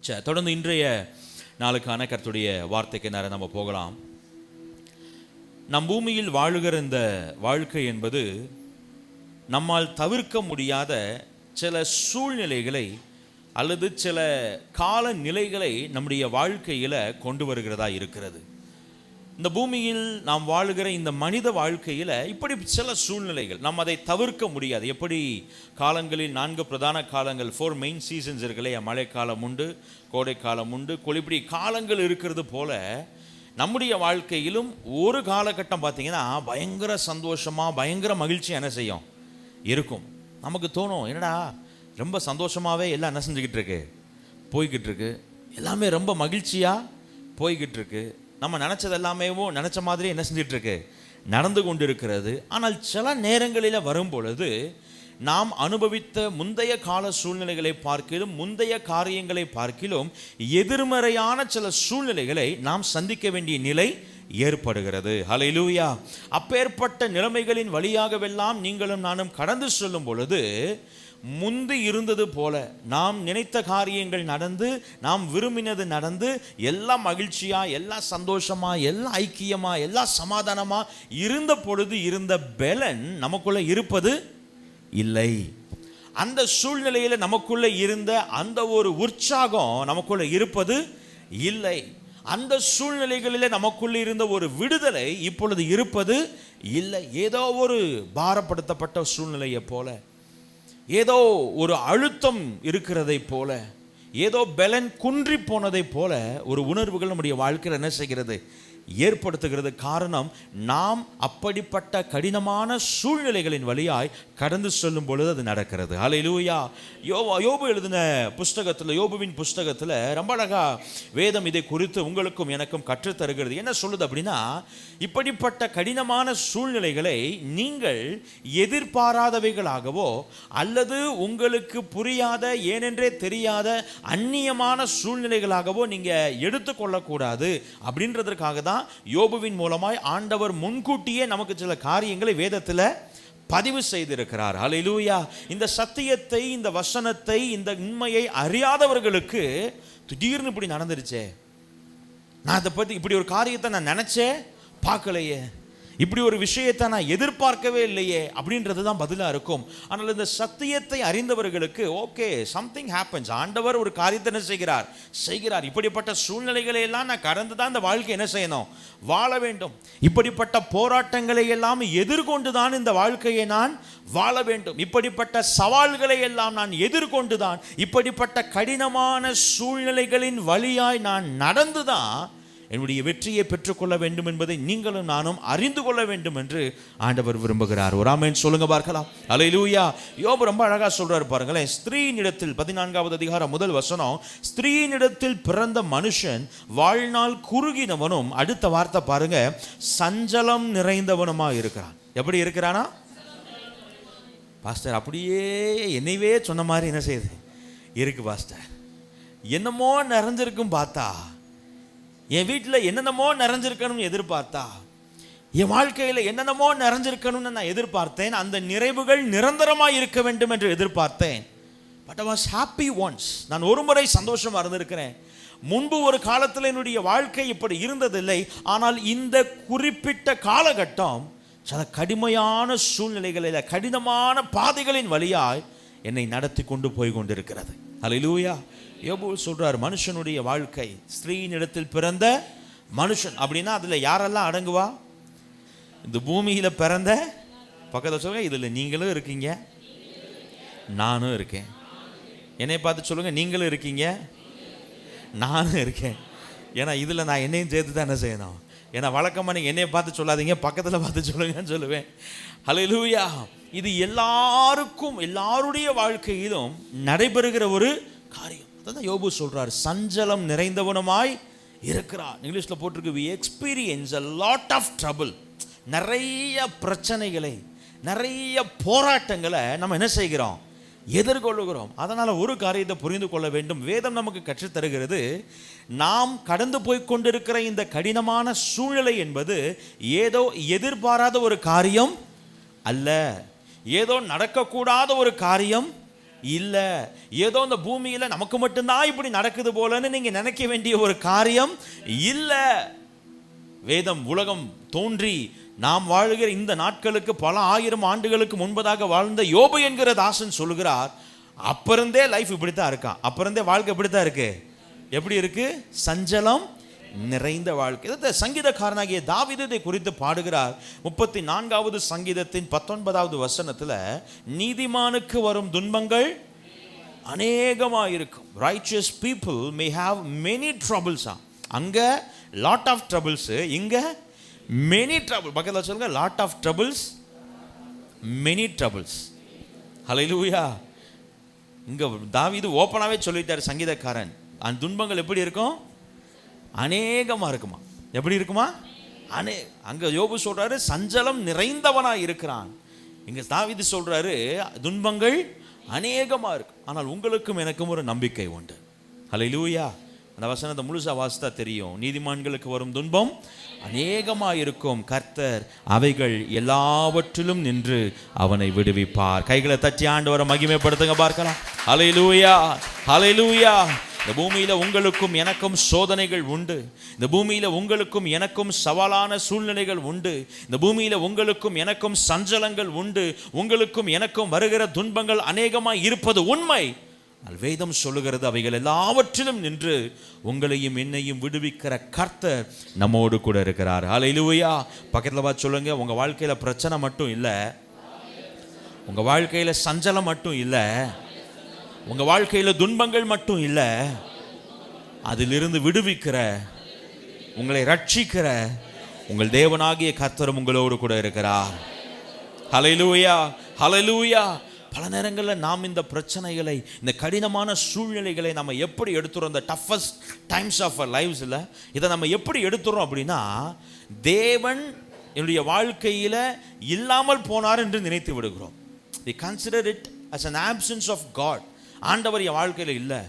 தொடர்ந்து இன்றைய நாளுக்கான கர்த்தருடைய வார்த்தைக்கு நேரம் நம்ம போகலாம். நம் பூமியில் வாழுகிற இந்த வாழ்க்கை என்பது நம்மால் தவிர்க்க முடியாத சில சூழ்நிலைகளை அல்லது சில காலநிலைகளை நம்முடைய வாழ்க்கையில் கொண்டு வருகிறதா இருக்கிறது. இந்த பூமியில் நாம் வாழுகிற இந்த மனித வாழ்க்கையில் இப்படி சில சூழ்நிலைகள் நம்ம அதை தவிர்க்க முடியாது. எப்படி காலங்களில் 4 பிரதான காலங்கள், 4 மெயின் சீசன்ஸ் இருக்குல்ல, மழைக்காலம் உண்டு, கோடைக்காலம் உண்டு, இப்படி காலங்கள் இருக்கிறது போல நம்முடைய வாழ்க்கையிலும் ஒரு காலகட்டம் பார்த்திங்கன்னா பயங்கர சந்தோஷமாக பயங்கர மகிழ்ச்சி என்ன செய்யும் இருக்கும். நமக்கு தோணும், என்னடா ரொம்ப சந்தோஷமாகவே எல்லாம் என்ன செஞ்சுக்கிட்டு இருக்கு, போய்கிட்டு இருக்கு, எல்லாமே ரொம்ப மகிழ்ச்சியாக போய்கிட்டு இருக்கு, நம்ம நினச்சது எல்லாமே நினச்ச மாதிரி என்ன செஞ்சிட்ருக்கு நடந்து கொண்டு இருக்கிறது. ஆனால் சில நேரங்களில் வரும் பொழுது நாம் அனுபவித்த முந்தைய கால சூழ்நிலைகளை பார்க்கிலும் முந்தைய காரியங்களை பார்க்கிலும் எதிர்மறையான சில சூழ்நிலைகளை நாம் சந்திக்க வேண்டிய நிலை ஏற்படுகிறது. ஹல்லேலூயா. அப்பேற்பட்ட நிலைமைகளின் வழியாகவெல்லாம் நீங்களும் நானும் கடந்து செல்லும் பொழுது முந்தி இருந்தது போல நாம் நினைத்த காரியங்கள் நடந்து, நாம் விரும்பினது நடந்து, எல்லாம் மகிழ்ச்சியா, எல்லாம் சந்தோஷமா, எல்லாம் ஐக்கியமா, எல்லாம் சமாதானமா இருந்த பொழுது இருந்த பலன் நமக்குள்ள இருப்பது இல்லை. அந்த சூழ்நிலையில் நமக்குள்ள இருந்த அந்த ஒரு உற்சாகம் நமக்குள்ள இருப்பது இல்லை. அந்த சூழ்நிலைகளில் நமக்குள்ள இருந்த ஒரு விடுதலை இப்பொழுது இருப்பது இல்லை. ஏதோ ஒரு பாரப்படுத்தப்பட்ட சூழ்நிலையை போல, ஏதோ ஒரு அழுத்தம் இருக்கிறதை போல, ஏதோ பலன் குன்றி போனதை போல ஒரு உணர்வுகள் நம்முடைய வாழ்க்கையில் என்ன செய்கிறது, ஏற்படுத்துகிறது. காரணம், நாம் அப்படிப்பட்ட கடினமான சூழ்நிலைகளின் வழியாய் கடந்து செல்லும் பொழுது அது நடக்கிறது. ஹல்லேலூயா. யோபு எழுதின புஸ்தகத்தில், யோபுவின் புஸ்தகத்தில் ரொம்ப அழகா வேதம் இதை குறித்து உங்களுக்கும் எனக்கும் கற்றுத்தருகிறது. என்ன சொல்லுது அப்படின்னா, இப்படிப்பட்ட கடினமான சூழ்நிலைகளை நீங்கள் எதிர்பாராதவைகளாகவோ அல்லது உங்களுக்கு புரியாத, ஏனென்றே தெரியாத அந்நியமான சூழ்நிலைகளாகவோ நீங்கள் எடுத்துக்கொள்ளக்கூடாது. அப்படின்றதற்காக தான் யோபுவின் மூலமாய் ஆண்டவர் முன்கூட்டியே நமக்கு சில காரியங்களை வேதத்தில் பதிவு செய்திருக்கிறார். ஹல்லேலூயா. இந்த சத்தியத்தை, இந்த வசனத்தை, இந்த உண்மையை அறியாதவர்களுக்கு திடீர்னு இப்படி நடந்துருச்சே, நான் அதை பற்றி இப்படி ஒரு காரியத்தை நான் நினைச்சே பார்க்கலையே, இப்படி ஒரு விஷயத்தை நான் எதிர்பார்க்கவே இல்லையே அப்படின்றது தான் பதிலாக இருக்கும். ஆனால் இந்த சத்தியத்தை அறிந்தவர்களுக்கு ஓகே, சம்திங் ஹேப்பன்ஸ், ஆண்டவர் ஒரு காரியத்தை என்ன செய்கிறார். இப்படிப்பட்ட சூழ்நிலைகளை எல்லாம் நான் கடந்து தான் இந்த வாழ்க்கை என்ன செய்யணும், வாழ வேண்டும். இப்படிப்பட்ட போராட்டங்களை எல்லாம் எதிர்கொண்டு தான் இந்த வாழ்க்கையை நான் வாழ வேண்டும். இப்படிப்பட்ட சவால்களை எல்லாம் நான் எதிர்கொண்டு தான், இப்படிப்பட்ட கடினமான சூழ்நிலைகளின் வழியாய் நான் நடந்து தான் என்னுடைய வெற்றியை பெற்றுக்கொள்ள வேண்டும் என்பதை நீங்களும் நானும் அறிந்து கொள்ள வேண்டும் என்று ஆண்டவர் விரும்புகிறார். ஒரு ஆமென் சொல்லுங்க பார்க்கலாம். ஹல்லேலூயா. யோபு ரொம்ப அழகா சொல்றாரு பாருங்களேன். ஸ்திரீனிடத்தில் 14வது அதிகாரம் முதல் வசனம், ஸ்திரீனிடத்தில் பிறந்த மனுஷன் வாழ்நாள் குறுகினவனும், அடுத்த வார்த்தை பாருங்க, சஞ்சலம் நிறைந்தவனுமா இருக்கிறான். எப்படி இருக்கிறானா? பாஸ்டர் அப்படியே என்னைவே சொன்ன மாதிரி என்ன செய்யுது இருக்கு பாஸ்டர். என்னமோ நிறைஞ்சிருக்கும் பார்த்தா, என் வீட்டில் என்னென்னமோ நிறைஞ்சிருக்கணும்னு எதிர்பார்த்தா, என் வாழ்க்கையில் என்னென்னமோ நிறைஞ்சிருக்கணும்னு நான் எதிர்பார்த்தேன். அந்த நிறைவுகள் நிரந்தரமாக இருக்க வேண்டும் என்று எதிர்பார்த்தேன். But I was happy once. நான் ஒரு முறை சந்தோஷமாக இருந்திருக்கிறேன். முன்பு ஒரு காலத்தில் என்னுடைய வாழ்க்கை இப்படி இருந்ததில்லை. ஆனால் இந்த குறிப்பிட்ட காலகட்டம் சில கடுமையான சூழ்நிலைகளில், கடினமான பாதைகளின் வழியாய் என்னை நடத்தி கொண்டு போய் கொண்டிருக்கிறது. ஹல்லேலூயா. யோபு சொல்றார், மனுஷனுடைய வாழ்க்கை, ஸ்திரீனிடத்தில் பிறந்த மனுஷன் அப்படின்னா அதுல யாரெல்லாம் அடங்குவா? இந்த பூமியில பிறந்த, பக்கத்தில் சொல்லுங்க, இதுல நீங்களும் இருக்கீங்க, நானும் இருக்கேன். என்னை பார்த்து சொல்லுங்க, நீங்களும் இருக்கீங்க, நானும் இருக்கேன். ஏன்னா இதுல நான் என்னையும் சேர்த்து தான் என்ன செய்யணும். ஏன்னா வழக்கமாக நீங்கள் என்னையை பார்த்து சொல்லாதீங்க, பக்கத்தில் பார்த்து சொல்லுங்கன்னு சொல்லுவேன். ஹல்லேலூயா. இது எல்லாருக்கும், எல்லாருடைய வாழ்க்கையிலும் நடைபெறுகிற ஒரு காரியம். அதான் யோபு சொல்றார், சஞ்சலம் நிறைந்தவனுமாய் இருக்கிறார். இங்கிலீஷ்ல போட்டிருக்கு, we experience a lot of trouble. நிறைய பிரச்சனைகளை, நிறைய போராட்டங்களை நம்ம என்ன செய்கிறோம், எதிர்கொள்ளுகிறோம். அதனால ஒரு காரியத்தை புரிந்து கொள்ள வேண்டும். வேதம் நமக்கு கற்றுத்தருகிறது, நாம் கடந்து போய் கொண்டிருக்கிற இந்த கடினமான சூழ்நிலை என்பது ஏதோ எதிர்பாராத ஒரு காரியம் அல்ல, ஏதோ நடக்கக்கூடாத ஒரு காரியம் இல்ல. ஏதோ இந்த பூமியில நமக்கு மட்டும்தான் இப்படி நடக்குது போலன்னு நீங்க நினைக்க வேண்டிய ஒரு காரியம் இல்ல. வேதம் உலகம் தோன்றி நாம் வாழுகிற இந்த நாட்களுக்கு பல ஆயிரம் ஆண்டுகளுக்கு முன்பதாக வாழ்ந்த யோபு என்கிற தாசன் சொல்லுகிறார், அப்பிருந்தே லைஃப் இப்படித்தான் இருக்கான், அப்பிருந்தே வாழ்க்கை இப்படித்தான் இருக்கு. எப்படி இருக்கு? சஞ்சலம் நிறைந்த வாழ்க்கை. இதை சங்கீதக்காரனாகிய தாவீது இதை குறித்து பாடுகிறார். 34வது சங்கீதத்தின் 19வது வசனத்துல, நீதிமானுக்கு வரும் துன்பங்கள் அநேகமாயிருக்கும். righteous people may have many troubles. அங்க lot of troubles, இங்க many trouble. பக்கத்துல சொல்லுங்க, lot of troubles, many troubles. ஹல்லேலூயா. இங்க தாவீது ஓப்பனாவே சொல்லிட்டார் சங்கீதக்காரன், அந்த துன்பங்கள் எப்படி இருக்கும்? அநேகமா இருக்குமா. எப்படி இருக்குமா? அங்க யோபு சொல்றாரு சஞ்சலம் நிறைந்தவனா இருக்கிறான். இங்க தாவீது சொல்றாரு துன்பங்கள் அநேகமா இருக்கு. ஆனால் உங்களுக்கும் எனக்கும் ஒரு நம்பிக்கை உண்டு. ஹல்லேலூயா. அந்த வசனத்தை முழுசா வாசித்தா தெரியும். நீதிமான்களுக்கு வரும் துன்பம் அநேகமா இருக்கும், கர்த்தர் அவைகள் எல்லாவற்றிலும் நின்று அவனை விடுவிப்பார். கைகளை தட்டி ஆண்டவரை மகிமைப்படுத்துங்க பார்க்கலாம். ஹல்லேலூயா, ஹல்லேலூயா. இந்த பூமியில உங்களுக்கும் எனக்கும் சோதனைகள் உண்டு. இந்த பூமியில உங்களுக்கும் எனக்கும் சவாலான சூழ்நிலைகள் உண்டு. இந்த பூமியில உங்களுக்கும் எனக்கும் சஞ்சலங்கள் உண்டு. உங்களுக்கும் எனக்கும் வருகிற துன்பங்கள் அநேகமாய் இருப்பது உண்மை. வேதம் சொல்லுகிறது அவைகள் எல்லாவற்றிலும் நின்று உங்களையும் என்னையும் விடுவிக்கிற கர்த்தர் நம்மோடு கூட இருக்கிறார். ஹல்லேலூயா. பக்கத்துல பார்த்து சொல்லுங்க, உங்க வாழ்க்கையில பிரச்சனை மட்டும் இல்ல, உங்க வாழ்க்கையில சஞ்சலம் மட்டும் இல்ல, உங்க வாழ்க்கையில துன்பங்கள் மட்டும் இல்ல, அதிலிருந்து விடுவிக்கிற, உங்களை ரட்சிக்கிற உங்கள் தேவனாகிய கர்த்தர் உங்களோடு கூட இருக்கிறார். ஹல்லேலூயா, ஹல்லேலூயா. பல நேரங்களில் நாம் இந்த பிரச்சனைகளை, இந்த கடினமான சூழ்நிலைகளை நம்ம எப்படி எடுத்துறோம், இந்த டஃபஸ்ட் டைம்ஸ் ஆஃப் அவர் லைஃப்ஸில் இதை நம்ம எப்படி எடுத்துறோம் அப்படின்னா, தேவன் என்னுடைய வாழ்க்கையில் இல்லாமல் போனார் என்று நினைத்து விடுகிறோம். we consider it as an absence of God. ஆண்டவர் என் வாழ்க்கையில் இல்லை,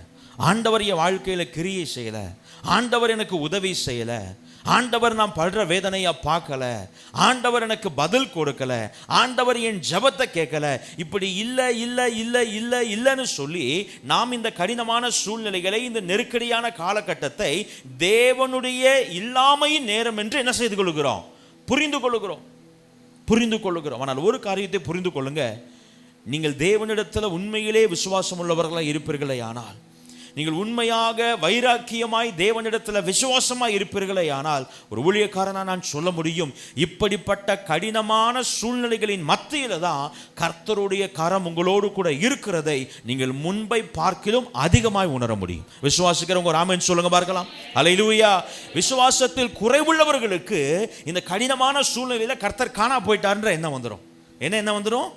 ஆண்டவர் என் வாழ்க்கையில் கிரியை செய்யலை, ஆண்டவர் எனக்கு உதவி செய்யலை, ஆண்டவர் நான் படுற வேதனையை பார்க்கல, ஆண்டவர் எனக்கு பதில் கொடுக்கல, ஆண்டவர் என் ஜெபத்தை கேட்கல, இப்படி இல்லை இல்லை இல்லை இல்லை இல்லைன்னு சொல்லி நாம் இந்த கடினமான சூழ்நிலைகளை, இந்த நெருக்கடியான காலகட்டத்தை தேவனுடைய இல்லாமையின் நேரம் என்று என்ன செய்து கொள்கிறோம்? புரிந்து கொள்ளுகிறோம். ஆனால் ஒரு காரியத்தை புரிந்து கொள்ளுங்க, நீங்கள் தேவனிடத்தில் உண்மையிலே விசுவாசம் உள்ளவர்களாக இருப்பீர்களே ஆனால், நீங்கள் உண்மையாக வைராக்கியமாய் தேவனிடத்தில் விசுவாசமாய் இருப்பீர்களே ஆனால், ஒரு ஊழியக்காரனா நான் சொல்ல முடியும், இப்படிப்பட்ட கடினமான சூழ்நிலைகளின் மத்தியில தான் கர்த்தருடைய கரம் உங்களோடு கூட இருக்கிறதை நீங்கள் முன்பை பார்க்கிலும் அதிகமாய் உணர முடியும். விசுவாசிக்கிறவங்க ஆமென் சொல்லுங்க பார்க்கலாம். ஹல்லேலூயா. விசுவாசத்தில் குறைவுள்ளவர்களுக்கு இந்த கடினமான சூழ்நிலையில கர்த்தர் காணா போயிட்டார்ன்ற எண்ணம் வந்துடும். என்ன வந்துடும்?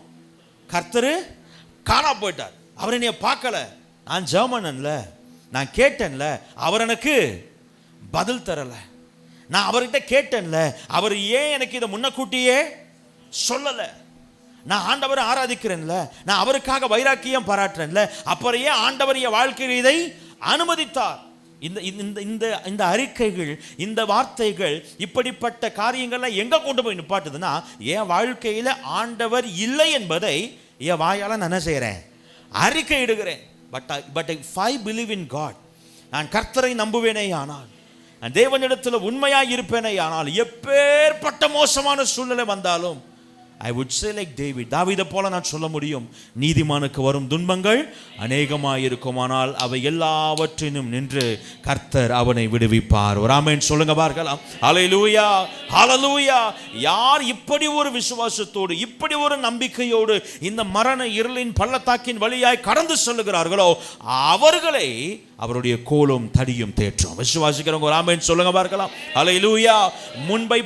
கர்த்தர் காணா போயிட்டார், அவர் என்னைய பார்க்கல, நான் ஜெபமன்ல, நான் கேட்டேன்ல, அவர் எனக்கு பதில் தரல, நான் அவர்கிட்ட கேட்டேன்ல, அவர் ஏன் எனக்கு இதை முன்னக்கூட்டியே சொல்லல, நான் ஆண்டவரை ஆராதிக்கிறேன்ல, நான் அவருக்காக வைராக்கியம் பாராட்டுறேன்ல, அப்புறம் ஏன் ஆண்டவர் என் வாழ்க்கையில் இதை அனுமதித்தார்? இந்த அறிக்கைகள், இந்த வார்த்தைகள், இப்படிப்பட்ட காரியங்கள்லாம் எங்க கொண்டு போய் நிப்பாட்டுதுன்னா, என் வாழ்க்கையில ஆண்டவர் இல்லை என்பதை என் வாயால நான் என்ன செய்யறேன்? அறிக்கை இடுகிறேன். But if I believe in God, நான் கர்த்தரை நம்புவேனே ஆனால், நான் தேவனிடத்தில் உண்மையாய் இருப்பேனே ஆனால், எப்பேற்பட்ட மோசமான சூழ்நிலை வந்தாலும் I would say like David, தாவீதை போல நான் சொல்ல முடியும், நீதிமானுக்கு வரும் துன்பங்கள் அநேகமாயிருக்குமானால் அவை எல்லாவற்றினும் நின்று கர்த்தர் அவனை விடுவிப்பார். ஒரு ஆமென் சொல்லுங்க பார்க்கலாம். ஹல்லேலூயா, ஹல்லேலூயா. யார் இப்படி ஒரு விசுவாசத்தோடு, இப்படி ஒரு நம்பிக்கையோடு இந்த மரண இருளின் பள்ளத்தாக்கின் வழியாய் கடந்து செல்லுகிறார்களோ, அவர்களை அவருடைய கோலும் தடியும் தேற்றும். விசுவாசிக்கிறவங்க ஒரு ஆமென் சொல்லுங்க பார்க்கலாம். ஹல்லேலூயா. முன்பை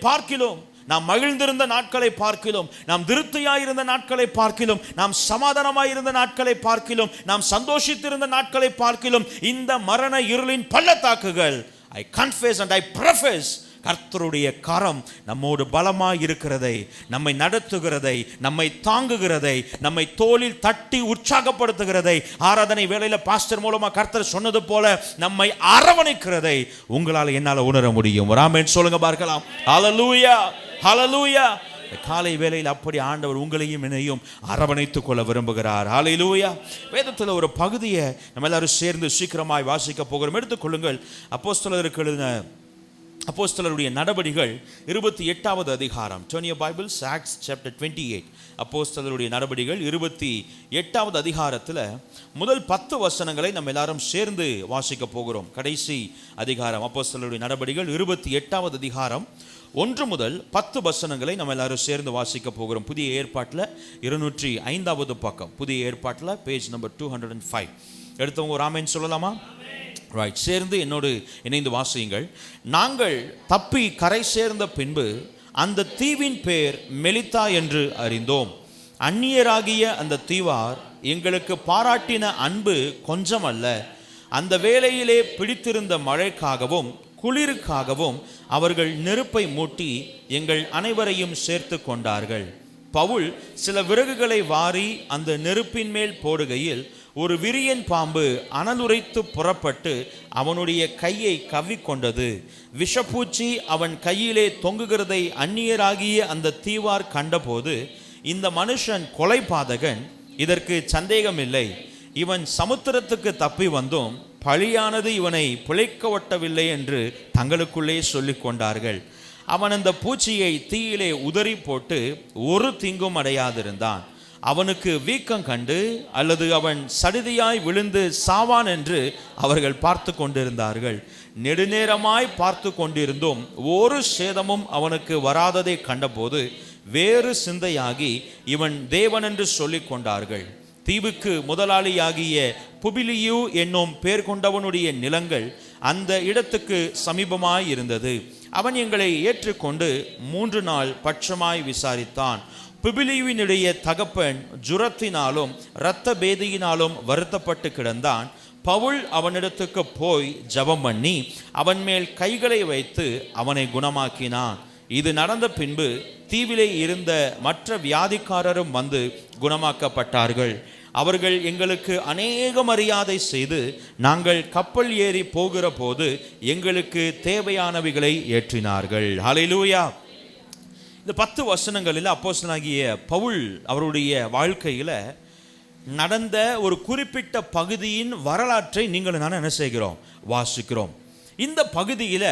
பார்க்கிலும் நாம் மகிழ்ந்திருந்த நாட்களை பார்க்கிலும், நாம் திருப்தியாயிருந்த நாட்களை பார்க்கிலும், நாம் சமாதானமாயிருந்த நாட்களை பார்க்கிலும், நாம் சந்தோஷித்திருந்த நாட்களை பார்க்கிலும், இந்த மரண இருளின் பள்ளத்தாக்குகள், I confess and I profess, கர்த்தருடைய கரம் நம்மோடு பலமாய் இருக்கிறதை, நம்மை நடத்துகிறதை, நம்மை தாங்குகிறதை, நம்மை தோளில் தட்டி உற்சாகப்படுத்துகிறதை, ஆராதனை வேளையில பாஸ்டர் மூலமா கர்த்தர் சொன்னது போல நம்மை அரவணைக்கிறதை உங்களால் என்னால் உணர முடியும். ஒரு ஆமென் சொல்லுங்க பார்க்கலாம். ஹல்லேலூயா, ஹல்லேலூயா. காலை வேளையில் அப்படி ஆண்டவர் உங்களையும் என்னையும் அரவணைத்துக் கொள்ள விரும்புகிறார். ஹல்லேலூயா. வேதத்தில் ஒரு பகுதியை நம்ம எல்லாரும் சேர்ந்து சீக்கிரமாய் வாசிக்க போகிறோம். எடுத்துக்கொள்ளுங்கள், அப்போஸ்தலருக்கு எழுதின அப்போஸ்தலருடைய நடபடிகள் 28வது அதிகாரம். Turn your Bibles, Acts chapter 28. அப்போஸ்தலருடைய நடபடிகள் 28வது அதிகாரத்தில் முதல் 10 வசனங்களை நம்ம எல்லாரும் சேர்ந்து வாசிக்க போகிறோம். கடைசி அதிகாரம் அப்போஸ்தலருடைய நடபடிகள் 28வது அதிகாரம் 1 முதல் 10 வசனங்களை நம்ம எல்லாரும் சேர்ந்து வாசிக்க போகிறோம். புதிய ஏற்பாட்டில் 205வது பக்கம், புதிய ஏற்பாட்டில் பேஜ் நம்பர் 205. எடுத்தவங்க ஒரு ஆமென் சொல்லலாமா? ரைட், சேர்ந்து என்னோடு இணைந்து வாசியுங்கள். நாங்கள் தப்பி கரை சேர்ந்த பின்பு அந்த தீவின் பேர் மெலித்தா என்று அறிந்தோம். அந்நியராகிய அந்த தீவார் எங்களுக்கு பாராட்டின அன்பு கொஞ்சமல்ல. அந்த வேளையிலே பிடித்திருந்த மழைக்காகவும் குளிருக்காகவும் அவர்கள் நெருப்பை மூட்டி எங்கள் அனைவரையும் சேர்த்து கொண்டார்கள். பவுல் சில விறகுகளை வாரி அந்த நெருப்பின் மேல் போடுகையில் ஒரு விரியன் பாம்பு அனலுரைத்து புறப்பட்டு அவனுடைய கையை கவ்விக்கொண்டது. விஷப்பூச்சி அவன் கையிலே தொங்குகிறதை அந்நியராகிய அந்த தீவார் கண்டபோது, இந்த மனுஷன் கொலைபாதகன், இதற்கு சந்தேகமில்லை, இவன் சமுத்திரத்துக்கு தப்பி வந்தும் பழியானது இவனை பிழைக்க ஒட்டவில்லை என்று தங்களுக்குள்ளே சொல்லிக் கொண்டார்கள். அவன் அந்த பூச்சியை தீயிலே உதறி போட்டு ஒரு தீங்கும் அடையாதிருந்தான். அவனுக்கு வீக்கம் கண்டு அல்லது அவன் சடிதியாய் விழுந்து சாவான் என்று அவர்கள் பார்த்து கொண்டிருந்தார்கள். நெடுநேரமாய் பார்த்து கொண்டிருந்தும் ஒரு சேதமும் அவனுக்கு வராததை கண்டபோது வேறு சிந்தையாகி இவன் தேவன் என்று சொல்லிக் கொண்டார்கள். தீவுக்கு முதலாளியாகிய புபிலியு என்னும் பேர் கொண்டவனுடைய நிலங்கள் அந்த இடத்துக்கு சமீபமாய் இருந்தது. அவன் எங்களை ஏற்றுக்கொண்டு 3 நாள் பட்சமாய் விசாரித்தான். புபிலியுவினுடைய தகப்பன் ஜுரத்தினாலும் இரத்த பேதியினாலும் வருத்தப்பட்டு கிடந்தான். பவுல் அவனிடத்துக்கு போய் ஜெபம் பண்ணி அவன் மேல் கைகளை வைத்து அவனை குணமாக்கினான். இது நடந்த பின்பு தீவிலே இருந்த மற்ற வியாதிக்காரரும் வந்து குணமாக்கப்பட்டார்கள். அவர்கள் எங்களுக்கு அநேக மரியாதை செய்து நாங்கள் கப்பல் ஏறி போகிற போது எங்களுக்கு தேவையானவைகளை ஏற்றினார்கள். ஹல்லேலூயா. இந்த 10 வசனங்களில் அப்போஸ்தலனாகிய பவுல் அவருடைய வாழ்க்கையில் நடந்த ஒரு குறிப்பிட்ட பகுதியின் வரலாற்றை நீங்கள் நான் என்ன செய்கிறோம், வாசிக்கிறோம். இந்த பகுதியில்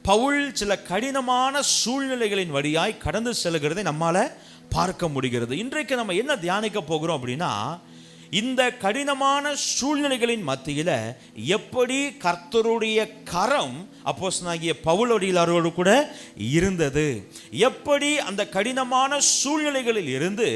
பவுல் சில கடினமான சூழ்நிலைகளின் வழியாய் கடந்து செல்கிறதை நம்மால் பார்க்க முடிகிறது. இன்றைக்கு நம்ம என்ன தியானிக்க போகிறோம் அப்படின்னா, இந்த கடினமான சூழ்நிலைகளின் மத்தியில் எப்படி கர்த்தருடைய கரம் அப்போஸ்தலனாகிய பவுலோடு கூட இருந்தது, எப்படி அந்த கடினமான சூழ்நிலைகளில் இருந்து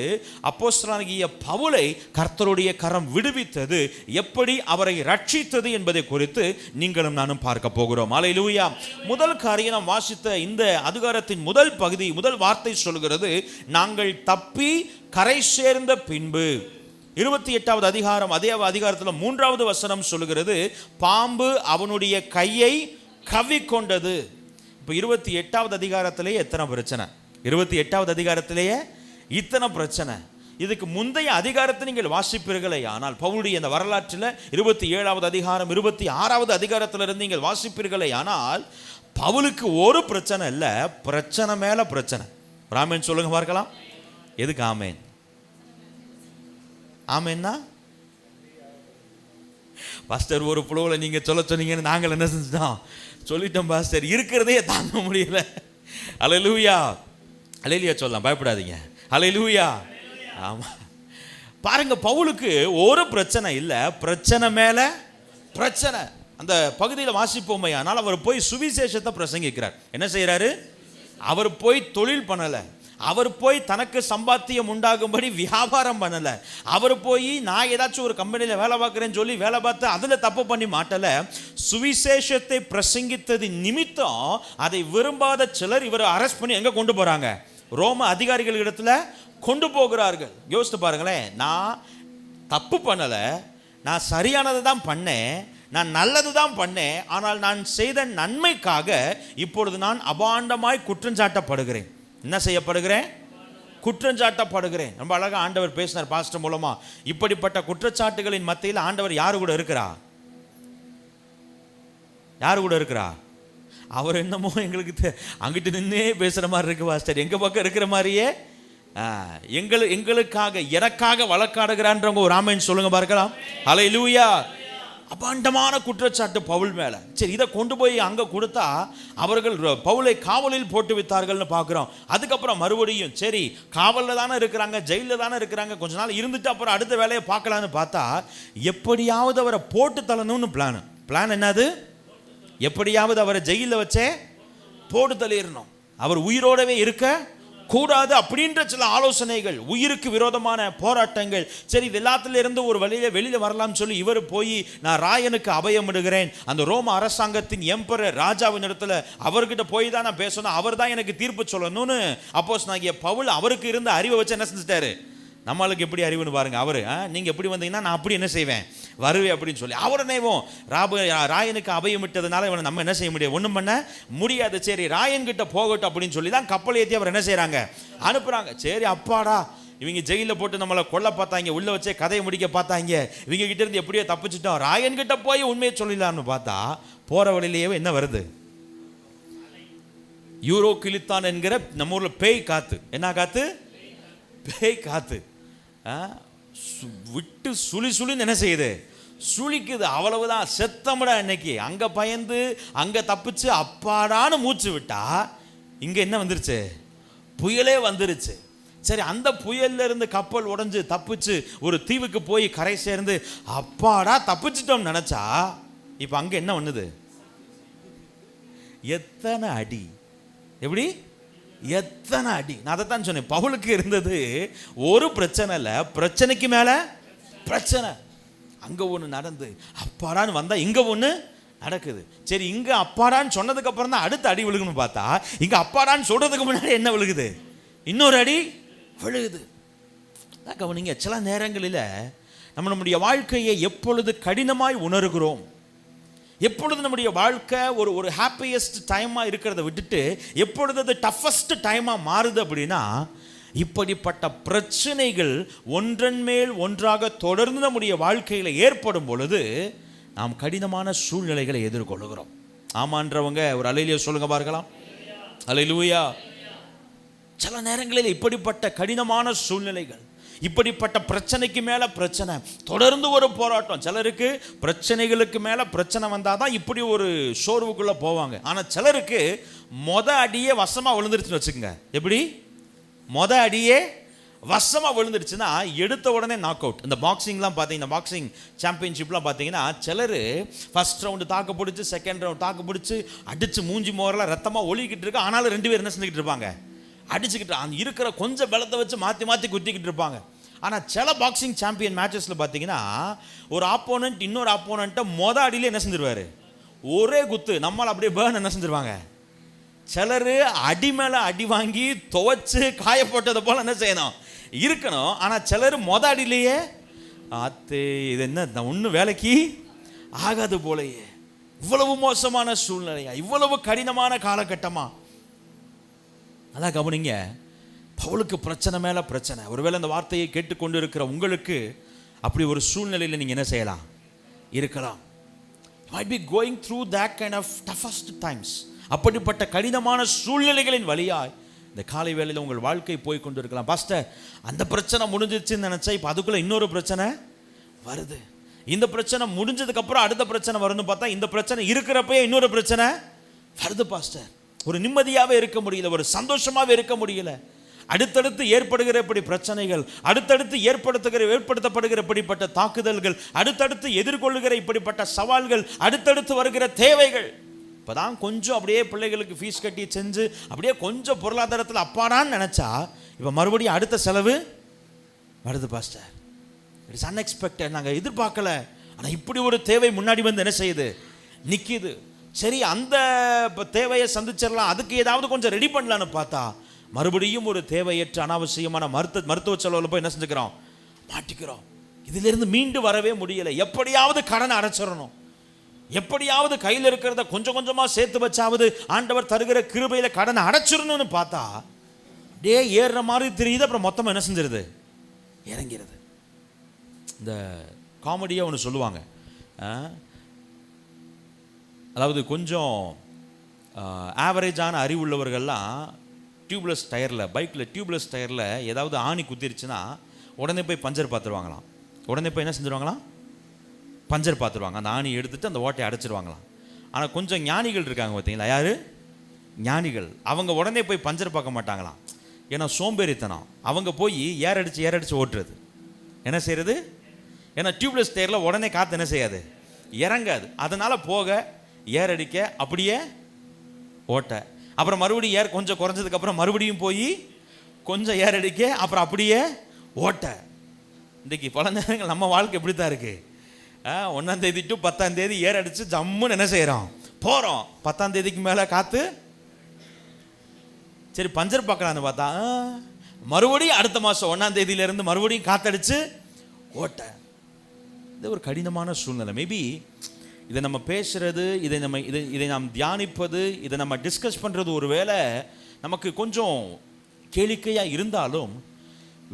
அப்போஸ்தலனாகிய பவுலை கர்த்தருடைய கரம் விடுவித்தது, எப்படி அவரை ரட்சித்தது என்பதை குறித்து நீங்களும் நானும் பார்க்க போகிறோம். அல்லேலூயா. முதல் காரியம் நாம் வாசித்த இந்த அதிகாரத்தின் முதல் பகுதி, முதல் வார்த்தை சொல்கிறது, நாங்கள் தப்பி கரை சேர்ந்த பின்பு. 28வது அதிகாரம், அதே அதிகாரத்தில் 3வது வசனம் சொல்லுகிறது, பாம்பு அவனுடைய கையை கவ்விக்கொண்டது. இப்போ 28வது அதிகாரத்திலேயே எத்தனை பிரச்சனை, 28வது அதிகாரத்திலேயே இத்தனை பிரச்சனை. இதுக்கு முந்தைய அதிகாரத்தை நீங்கள் வாசிப்பீர்களே ஆனால், பவுலுடைய இந்த வரலாற்றில் 27வது அதிகாரம் 26வது அதிகாரத்திலிருந்து நீங்கள் வாசிப்பீர்களே ஆனால், பவுலுக்கு ஒரு பிரச்சனை இல்லை, பிரச்சனை மேல பிரச்சனை. ஆமென் சொல்லுங்க பார்க்கலாம். எதுக்கு ஆமென்? ஆமென்னா பாஸ்டர் ஒரு புலவில் நீங்கள் சொல்ல சொன்னீங்கன்னு நாங்கள் என்ன செஞ்சோம், சொல்லிட்டோம் பாஸ்டர், இருக்கிறதே தாங்க முடியல. அல்லேலூயா. அல்லேலூயா சொல்லலாம், பயப்படாதீங்க. அல்லேலூயா. ஆமாம், பாருங்க, பவுலுக்கு ஒரு பிரச்சனை இல்லை, பிரச்சனை மேல பிரச்சனை. அந்த பகுதியில் வாசிப்போமே ஆனால், அவர் போய் சுவிசேஷத்தை பிரசங்கிக்கிறார். என்ன செய்யறாரு? அவர் போய் தொழில் பண்ணலை, அவர் போய் தனக்கு சம்பாத்தியம் உண்டாகும்படி வியாபாரம் பண்ணலை, அவர் போய் நான் ஏதாச்சும் ஒரு கம்பெனியில் வேலை பார்க்குறேன்னு சொல்லி வேலை பார்த்து அதில் தப்பு பண்ணி மாட்டலை. சுவிசேஷத்தை பிரசங்கித்தது நிமித்தம் அதை விரும்பாத சிலர் இவரை அரெஸ்ட் பண்ணி எங்கே கொண்டு போகிறாங்க? ரோம அதிகாரிகள் இடத்துல கொண்டு போகிறார்கள். யோசித்து பாருங்களேன், நான் தப்பு பண்ணலை, நான் சரியானதை தான் பண்ணேன், நான் நல்லது தான் பண்ணேன், ஆனால் நான் செய்த நன்மைக்காக இப்பொழுது நான் அபாண்டமாய் குற்றஞ்சாட்டப்படுகிறேன். என்ன செய்யப்படுகிறேன்? குற்றஞ்சாட்டப்படுகிறேன். ரொம்ப அழகா ஆண்டவர் பேசினார் பாஸ்டர் மூலமா. இப்படிப்பட்ட குற்றச்சாட்டுகளின் மத்தியில் ஆண்டவர் யாரு கூட இருக்கிறா? யாரு கூட இருக்கிறா? அவர் என்னமோ எங்களுக்கு அங்கிட்டு நின்னே பேசுகிற மாதிரி இருக்கு பாஸ்டர், எங்கள் பக்கம் இருக்கிற மாதிரியே எங்களுக்காக எனக்காக வழக்காடுகிறான்றவங்க ஒரு ஆமென் சொல்லுங்க பார்க்கலாம். ஹல்லேலூயா. அபாண்டமான குற்றச்சாட்டு பவுல் மேலே. சரி, இதை கொண்டு போய் அங்கே கொடுத்தா அவர்கள் பவுலை காவலில் போட்டு வைத்தார்கள்னு பார்க்குறோம். அதுக்கப்புறம் மறுபடியும் சரி காவலில் தானே இருக்கிறாங்க, ஜெயிலில் தானே இருக்கிறாங்க, கொஞ்ச நாள் இருந்துட்டு அப்புறம் அடுத்த வேலையை பார்க்கலான்னு பார்த்தா எப்படியாவது அவரை போட்டு தள்ளணும்னு பிளான் என்னது? எப்படியாவது அவரை ஜெயிலில் வச்சே போட்டு தள்ளிடணும், அவர் உயிரோடவே இருக்க கூடாது அப்படின்ற சில ஆலோசனைகள், உயிருக்கு விரோதமான போராட்டங்கள். சரி, இது எல்லாத்திலிருந்து ஒரு வெளியில வரலாம்னு சொல்லி இவர் போய் நான் ராயனுக்கு அபயம் விடுகிறேன், அந்த ரோம அரசாங்கத்தின் எம்பரர் ராஜாவின் இடத்துல அவர்கிட்ட போய் தான் நான் பேசணும், அவர் தான் எனக்கு தீர்ப்பு சொல்லணும்னு அப்போஸ்தலனாகிய பவுல் அவருக்கு இருந்த அறிவை வச்சு என்ன செஞ்சுட்டாரு? நம்மளுக்கு எப்படி அறிவுன்னு பாருங்க. அவர் நீங்கள் எப்படி வந்தீங்கன்னா நான் அப்படி என்ன செய்வேன் வருவேன் அப்படின்னு சொல்லி அவர் நினைவோம். ராயனுக்கு அபயம் விட்டதுனால இவனை நம்ம என்ன செய்ய முடியாது, ஒன்றும் பண்ண முடியாது. சரி, ராயன் கிட்ட போகட்டும் அப்படின்னு சொல்லி தான் கப்பல் ஏற்றி அவர் என்ன செய்கிறாங்க, அனுப்புகிறாங்க. சரி, அப்பாடா இவங்க ஜெயிலில் போட்டு நம்மளை கொல்ல பார்த்தாங்க, உள்ளே வச்சே கதையை முடிக்க பார்த்தாங்க, இவங்க கிட்ட இருந்து எப்படியோ தப்பிச்சிட்டோம், ராயன் கிட்ட போய் உண்மையை சொல்லிடலான்னு பார்த்தா போகிற வழியிலேயே என்ன வருது? யூரோ கிளித்தான் என்கிற நம்ம ஊரில் பேய் காத்து. என்ன காத்து? பேய் காத்து. விட்டு சுழின்னு என்ன செய்யுது? சுழிக்குது. அவ்வளவுதான், செத்தமுடா இன்னைக்கு. அங்கே பயந்து அங்கே தப்பிச்சு அப்பாடான்னு மூச்சு விட்டா இங்கே என்ன வந்துருச்சு? புயலே வந்துருச்சு. சரி, அந்த புயல்ல இருந்து கப்பல் உடைஞ்சு தப்பிச்சு ஒரு தீவுக்கு போய் கரை சேர்ந்து அப்பாடா தப்பிச்சிட்டோம் நினைச்சா இப்போ அங்கே என்ன பண்ணுது? எத்தனை அடி! எப்படி? எத்தனை அடி! நான் அதை தான் சொன்னேன், பவுலுக்கு இருந்தது ஒரு பிரச்சனை இல்லை, பிரச்சனைக்கு மேலே பிரச்சனை. அங்கே ஒன்று நடந்து அப்பாடான்னு வந்தால் இங்கே ஒன்று நடக்குது. சரி, இங்கே அப்பாடான்னு சொன்னதுக்கு அப்புறம் தான் அடுத்த அடி விழுகணும்னு பார்த்தா இங்கே அப்பாடான்னு சொல்கிறதுக்கு முன்னாடி என்ன விழுகுது? இன்னொரு அடி விழுகுது. கவனிங்க, சில நேரங்களில் நம்முடைய வாழ்க்கையை எப்பொழுது கடினமாய் உணர்கிறோம், எப்பொழுது நம்முடைய வாழ்க்கை ஒரு ஹாப்பியஸ்ட் டைமாக இருக்கிறத விட்டுட்டு எப்பொழுது அது டஃபஸ்ட் டைமாக மாறுது அப்படின்னா இப்படிப்பட்ட பிரச்சனைகள் ஒன்றன் மேல் ஒன்றாக தொடர்ந்து நம்முடைய வாழ்க்கையில் ஏற்படும் பொழுது நாம் கடினமான சூழ்நிலைகளை எதிர்கொள்கிறோம். ஆமான்றவங்க ஒரு அல்லேலூயா சொல்லுங்க பார்க்கலாம். அல்லேலூயா. சில நேரங்களில் இப்படிப்பட்ட கடினமான சூழ்நிலைகள், இப்படிப்பட்ட பிரச்சனைக்கு மேலே பிரச்சனை, தொடர்ந்து ஒரு போராட்டம். சிலருக்கு பிரச்சனைகளுக்கு மேலே பிரச்சனை வந்தால் தான் இப்படி ஒரு சோர்வுக்குள்ளே போவாங்க. ஆனால் சிலருக்கு அடியே வசமாக விழுந்துருச்சுன்னு வச்சுக்கோங்க. எப்படி? அடியே வசமாக விழுந்துருச்சுன்னா எடுத்த உடனே நாக் அவுட். இந்த பாக்ஸிங்லாம் பார்த்தீங்கன்னா, பாக்ஸிங் சாம்பியன்ஷிப்லாம் பார்த்தீங்கன்னா சிலர் ஃபர்ஸ்ட் ரவுண்டு தாக்கு பிடிச்சி, செகண்ட் ரவுண்ட் தாக்கு பிடிச்சி அடித்து மூஞ்சி மோரெல்லாம் ரத்தமாக ஒழிக்கிட்டு இருக்கு. ஆனாலும் ரெண்டு பேர் என்ன செஞ்சுக்கிட்டு இருப்பாங்க? அடிச்சுக்கிட்டு அந்த இருக்கிற கொஞ்சம் பலத்தை வச்சு மாற்றி மாற்றி குத்திக்கிட்டு இருப்பாங்க. ஆனால் சில பாக்ஸிங் சாம்பியன் மேட்சஸில் பார்த்தீங்கன்னா ஒரு ஆப்போனண்ட் இன்னொரு ஆப்போனண்ட்டை அடியிலே என்ன செஞ்சிருவார்? ஒரே குத்து நம்மளால் அப்படியே பேர்ன் என்ன செஞ்சிருவாங்க. சிலர் அடி மேலே அடி வாங்கி துவைச்சு காயப்போட்டதை போல் என்ன செய்யணும் இருக்கணும். ஆனால் சிலர் அடியிலேயே ஆத்தே இது என்ன ஒன்றும் வேலைக்கு ஆகாது போலையே. இவ்வளவு மோசமான சூழ்நிலையா, இவ்வளவு கடினமான காலகட்டமா? அதான் கவனிங்க, பவுலுக்கு பிரச்சனை மேலே பிரச்சனை. ஒருவேளை இந்த வார்த்தையை கேட்டுக்கொண்டு இருக்கிற உங்களுக்கு அப்படி ஒரு சூழ்நிலையில் நீங்கள் என்ன செய்யலாம்? இருக்கலாம். You might be going through that kind of toughest times. அப்படிப்பட்ட கடினமான சூழ்நிலைகளின் வழியாய் இந்த காலை வேளையில் உங்கள் வாழ்க்கை போய் கொண்டு இருக்கலாம். பாஸ்டர், அந்த பிரச்சனை முடிஞ்சிருச்சுன்னு நினச்சா இப்போ அதுக்குள்ளே இன்னொரு பிரச்சனை வருது. இந்த பிரச்சனை முடிஞ்சதுக்கப்புறம் அடுத்த பிரச்சனை வரும்னு பார்த்தா இந்த பிரச்சனை இருக்கிறப்பயே இன்னொரு பிரச்சனை வருது. பாஸ்டர், ஒரு நிம்மதியாகவே இருக்க முடியல, ஒரு சந்தோஷமாகவே இருக்க முடியல. அடுத்தடுத்து ஏற்படுகிற இப்படி பிரச்சனைகள், அடுத்தடுத்து ஏற்படுத்தப்படுகிற இப்படிப்பட்ட தாக்குதல்கள், அடுத்தடுத்து எதிர்கொள்ளுகிற இப்படிப்பட்ட சவால்கள், அடுத்தடுத்து வருகிற தேவைகள். இப்போதான் கொஞ்சம் அப்படியே பிள்ளைகளுக்கு ஃபீஸ் கட்டி செஞ்சு அப்படியே கொஞ்சம் பொருளாதாரத்தில் அப்பாடான்னு நினச்சா இப்போ மறுபடியும் அடுத்த செலவு வருது. பாஸ்டர், இட்ஸ் அன்எக்ஸ்பெக்டட், நாங்கள் எதிர்பார்க்கல. ஆனால் இப்படி ஒரு தேவை முன்னாடி வந்து என்ன செய்யுது? நிற்கிது. சரி, அந்த தேவையை சந்திச்சிடலாம், அதுக்கு ஏதாவது கொஞ்சம் ரெடி பண்ணலான்னு பார்த்தா மறுபடியும் ஒரு தேவையற்ற அனாவசியமான மருத்துவ செலவில் போய் என்ன செஞ்சுக்கிறோம்? மாட்டிக்கிறோம். இதிலிருந்து மீண்டு வரவே முடியலை. எப்படியாவது கடனை அடைச்சிடணும், எப்படியாவது கையில் இருக்கிறத கொஞ்சம் கொஞ்சமாக சேர்த்து வச்சாவது ஆண்டவர் தருகிற கிருபையில் கடனை அடைச்சிடணும்னு பார்த்தா டே ஏறுற மாதிரி தெரியுது. அப்புறம் மொத்தமாக என்ன செஞ்சிருது? இறங்கிறது. இந்த காமெடியாக ஒன்று சொல்லுவாங்க, அதாவது கொஞ்சம் ஆவரேஜான அறிவுள்ளவர்கள்லாம் டியூப்லெஸ் டயரில், பைக்கில் டியூப்லெஸ் டயரில் ஏதாவது ஆணி குத்திருச்சுன்னா உடனே போய் பஞ்சர் பார்த்துருவாங்களாம். உடனே போய் என்ன செஞ்சுருவாங்களாம்? பஞ்சர் பார்த்துருவாங்க. அந்த ஆணி எடுத்துகிட்டு அந்த ஓட்டையை அடைச்சிருவாங்களாம். ஆனால் கொஞ்சம் ஞானிகள் இருக்காங்க பார்த்தீங்களா, யார் ஞானிகள், அவங்க உடனே போய் பஞ்சர் பார்க்க மாட்டாங்களாம். ஏன்னா சோம்பேறித்தனம். அவங்க போய் ஏர் அடித்து ஓட்டுறது. என்ன செய்கிறது? ஏன்னா டியூப்லெஸ் டயரில் உடனே காற்று என்ன செய்யாது, இறங்காது. அதனால் போக ஏர் அடிக்க, அப்படியே ஓட்ட, அப்புறம் மறுபடியும் ஏர் கொஞ்சம் குறைஞ்சதுக்கப்புறம் மறுபடியும் போய் கொஞ்சம் ஏர் அடிக்க, அப்புறம் அப்படியே ஓட்ட. இன்றைக்கி பல நேரங்கள் நம்ம வாழ்க்கை எப்படி தான் இருக்குது. 1ஆம் தேதி டு 10ஆம் தேதி ஏர் அடித்து ஜம்முன்னு என்ன செய்கிறோம், போகிறோம். 10ஆம் தேதிக்கு மேலே காற்று, சரி பஞ்சர் பார்க்கலான்னு பார்த்தா மறுபடியும் அடுத்த மாதம் 1ஆம் தேதியிலேருந்து மறுபடியும் காற்றடிச்சு ஓட்ட. இது ஒரு கடினமான சூழ்நிலை. மேபி இதை நம்ம பேசுகிறது, இதை நாம் தியானிப்பது, இதை நம்ம டிஸ்கஸ் பண்ணுறது ஒருவேளை நமக்கு கொஞ்சம் கேளிக்கையாக இருந்தாலும்,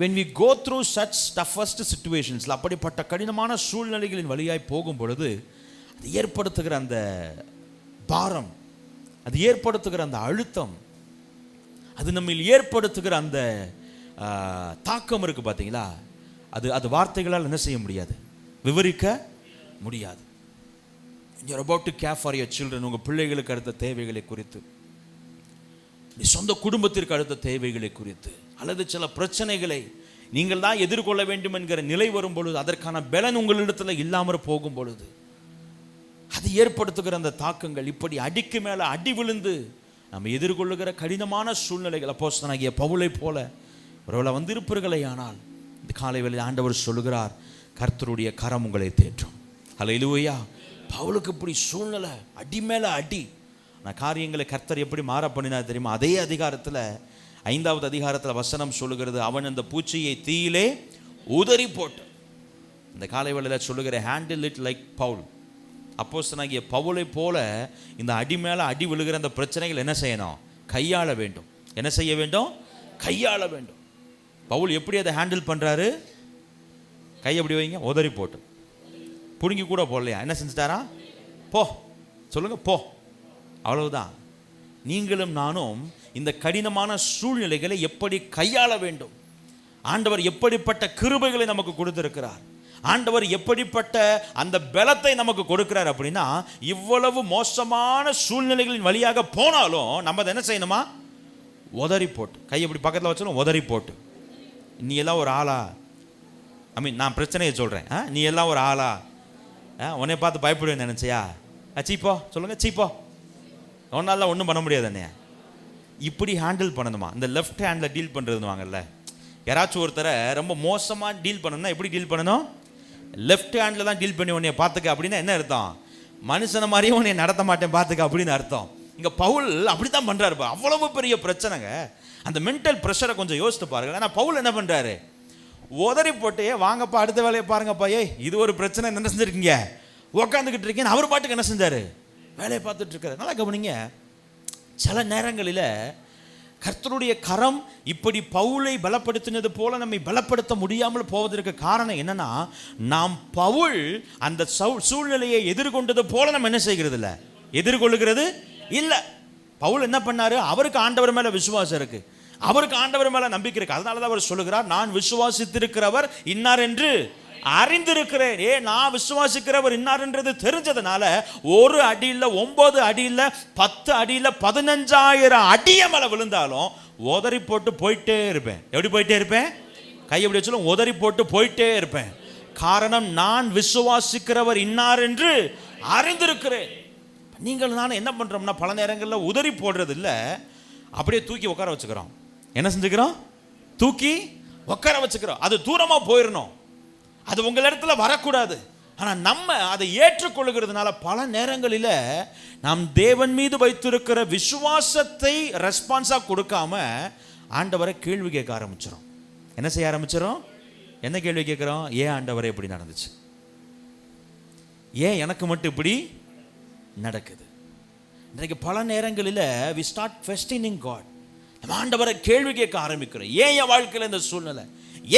when we go through such toughest situations, அப்படிப்பட்ட கடினமான சூழ்நிலைகளின் வழியாய் போகும் பொழுது அது ஏற்படுத்துகிற அந்த பாரம், அது ஏற்படுத்துகிற அந்த அழுத்தம், அது நம்ம ஏற்படுத்துகிற அந்த தாக்கம் இருக்கு பார்த்தீங்களா, அது வார்த்தைகளால் என்ன செய்ய முடியாது, விவரிக்க முடியாது. You're about to care for your children. உங்கள் பிள்ளைகளுக்கு அடுத்த தேவைகளை குறித்து, சொந்த குடும்பத்திற்கு அடுத்த தேவைகளை குறித்து, அல்லது சில பிரச்சனைகளை நீங்கள் தான் எதிர்கொள்ள வேண்டும் என்கிற நிலை வரும் பொழுது, அதற்கான பலன் உங்களிடத்தில் இல்லாமல் போகும் பொழுது அது ஏற்படுத்துகிற அந்த தாக்கங்கள், இப்படி அடிக்கு மேலே அடி விழுந்து நம்ம எதிர்கொள்ளுகிற கடினமான சூழ்நிலைகள். அப்போஸ்தலனாகிய பவுலை போல ஒருவேளை வந்திருப்பீர்களே, ஆனால் இந்த காலை வேளையில் ஆண்டவர் சொல்லுகிறார், கர்த்தருடைய கரம் உங்களை தேற்றும். ஹல்லேலூயா. பவுலுக்கு இப்படி சூழ்நிலை, அடி மேலே அடி. நான் காரியங்களை கர்த்தர் எப்படி மாற பண்ணினார் தெரியுமா? அதே அதிகாரத்தில் 5வது அதிகாரத்தில் வசனம் சொல்லுகிறது, அவன் அந்த பூச்சியை தீயிலே உதறி போட்டு. இந்த காலை வேளையில் சொல்லுகிற ஹேண்டில் இட் லைக் பவுல். அப்போஸ்தலனாகிய பவுலை போல இந்த அடி மேலே அடி விழுகிற அந்த பிரச்சனைகள் என்ன செய்யணும், கையாள வேண்டும். என்ன செய்ய வேண்டும்? கையாள வேண்டும். பவுல் எப்படி அதை ஹேண்டில் பண்ணுறாரு? கை எப்படி வைங்க, உதறி போட்டு, பிடுங்கி கூட போடலையா, என்ன செஞ்சுட்டாரா? போ, சொல்லுங்க போ, அவ்வளவுதான். நீங்களும் நானும் இந்த கடினமான சூழ்நிலைகளை எப்படி கையாள வேண்டும், ஆண்டவர் எப்படிப்பட்ட கிருபைகளை நமக்கு கொடுத்திருக்கிறார், ஆண்டவர் எப்படிப்பட்ட அந்த பலத்தை நமக்கு கொடுக்கிறார் அப்படின்னா, இவ்வளவு மோசமான சூழ்நிலைகளின் வழியாக போனாலும் நம்ம அதை என்ன செய்யணுமா? உதறி போட்டு, கை எப்படி பக்கத்தில் வச்சாலும் உதறி போட்டு. நீ எல்லாம் ஒரு ஆளா, நான் பிரச்சனையை சொல்கிறேன், நீ எல்லாம் ஒரு ஆளா, உன்னை பார்த்து பயப்படுவேன் நினச்சியா? சீப்போ, சொல்லுங்கள் சீப்போ, ஒன்னால ஒன்றும் பண்ண முடியாது என்னையா. இப்படி ஹேண்டில் பண்ணணுமா? இந்த லெஃப்ட் ஹேண்டில் டீல் பண்ணுறதுவாங்கல்ல, யாராச்சும் ஒருத்தரை ரொம்ப மோசமாக டீல் பண்ணணும்னா எப்படி டீல் பண்ணணும்? லெஃப்ட் ஹேண்டில் தான் டீல் பண்ணி உன்னைய பார்த்துக்க. அப்படின்னா என்ன அர்த்தம்? மனுஷனை மாதிரியே உன்னை நடத்த மாட்டேன் பார்த்துக்க அப்படின்னு அர்த்தம். இங்கே பவுல் அப்படி தான் பண்ணுறாரு. அவ்வளவு பெரிய பிரச்சனைங்க. அந்த மென்டல் ப்ரெஷரை கொஞ்சம் யோசித்து பாருங்கள். ஆனால் பவுல் என்ன பண்ணுறாரு? உதறி போட்டு, வாங்கப்பா அடுத்த வேலையை பாருங்கப்பா, இது ஒரு பிரச்சனை, என்ன செஞ்சுருக்கீங்க, உக்காந்துக்கிட்டு இருக்கீங்க. அவர் பாட்டுக்கு என்ன செஞ்சார்? வேலையை பார்த்துட்டு இருக்காரு. நல்லா கவனிங்க. சில நேரங்களில் கர்த்தருடைய கரம் இப்படி பவுலை பலப்படுத்தினது போல நம்மை பலப்படுத்த முடியாமல் போவதற்கு காரணம் என்னன்னா, நாம் பவுல் அந்த சூழ்நிலையை எதிர்கொண்டது போல நம்ம என்ன செய்கிறது இல்லை, எதிர்கொள்ளுகிறது இல்லை. பவுல் என்ன பண்ணாரு? அவருக்கு ஆண்டவர் மேல விசுவாசம் இருக்கு, அவருக்கு ஆண்டவர் மேல நம்பிக்கை இருக்கு. அதனால தான் அவர் சொல்லுகிறார், நான் விசுவாசித்திருக்கிறவர் இன்னார் என்று அறிந்திருக்கிறேன். நான் விசுவாசிக்கிறவர் இன்னார் என்றது தெரிஞ்சதுனால ஒரு அடி இல்லை, 9 அடி இல்லை, 10 அடி இல்லை, 15,000 அடிய மேல விழுந்தாலும் உதறி போட்டு போயிட்டே இருப்பேன். எப்படி போயிட்டே இருப்பேன்? கை எப்படி வச்சாலும் உதறி போட்டு போயிட்டே இருப்பேன். காரணம், நான் விசுவாசிக்கிறவர் இன்னார் என்று அறிந்திருக்கிறேன். நீங்கள் நானும் என்ன பண்றோம்னா, பல நேரங்களில் உதறி போடுறது இல்லை, அப்படியே தூக்கி உட்கார வச்சுக்கிறோம். என்ன செஞ்சுக்கிறோம்? தூக்கி உட்கார வச்சுக்கிறோம். அது தூரமா போயிடணும், அது உங்கள் இடத்துல வரக்கூடாது. ஆனால் நம்ம அதை ஏற்றுக்கொள்ளுகிறதுனால பல நேரங்களில் நாம் தேவன் மீது வைத்திருக்கிற விசுவாசத்தை ரெஸ்பான்ஸாக கொடுக்காம ஆண்டவரை கேள்வி கேட்க ஆரம்பிச்சிடும். என்ன செய்ய ஆரம்பிச்சிடும்? என்ன கேள்வி கேட்குறோம்? ஏன் ஆண்டவரை இப்படி நடந்துச்சு, ஏன் எனக்கு மட்டும் இப்படி நடக்குது? இன்றைக்கு பல நேரங்களில் we start questioning God. நம்ம ஆண்டவரை கேள்வி கேட்க ஆரம்பிக்கிறோம். ஏன் என் வாழ்க்கையில் இந்த சூழ்நிலை,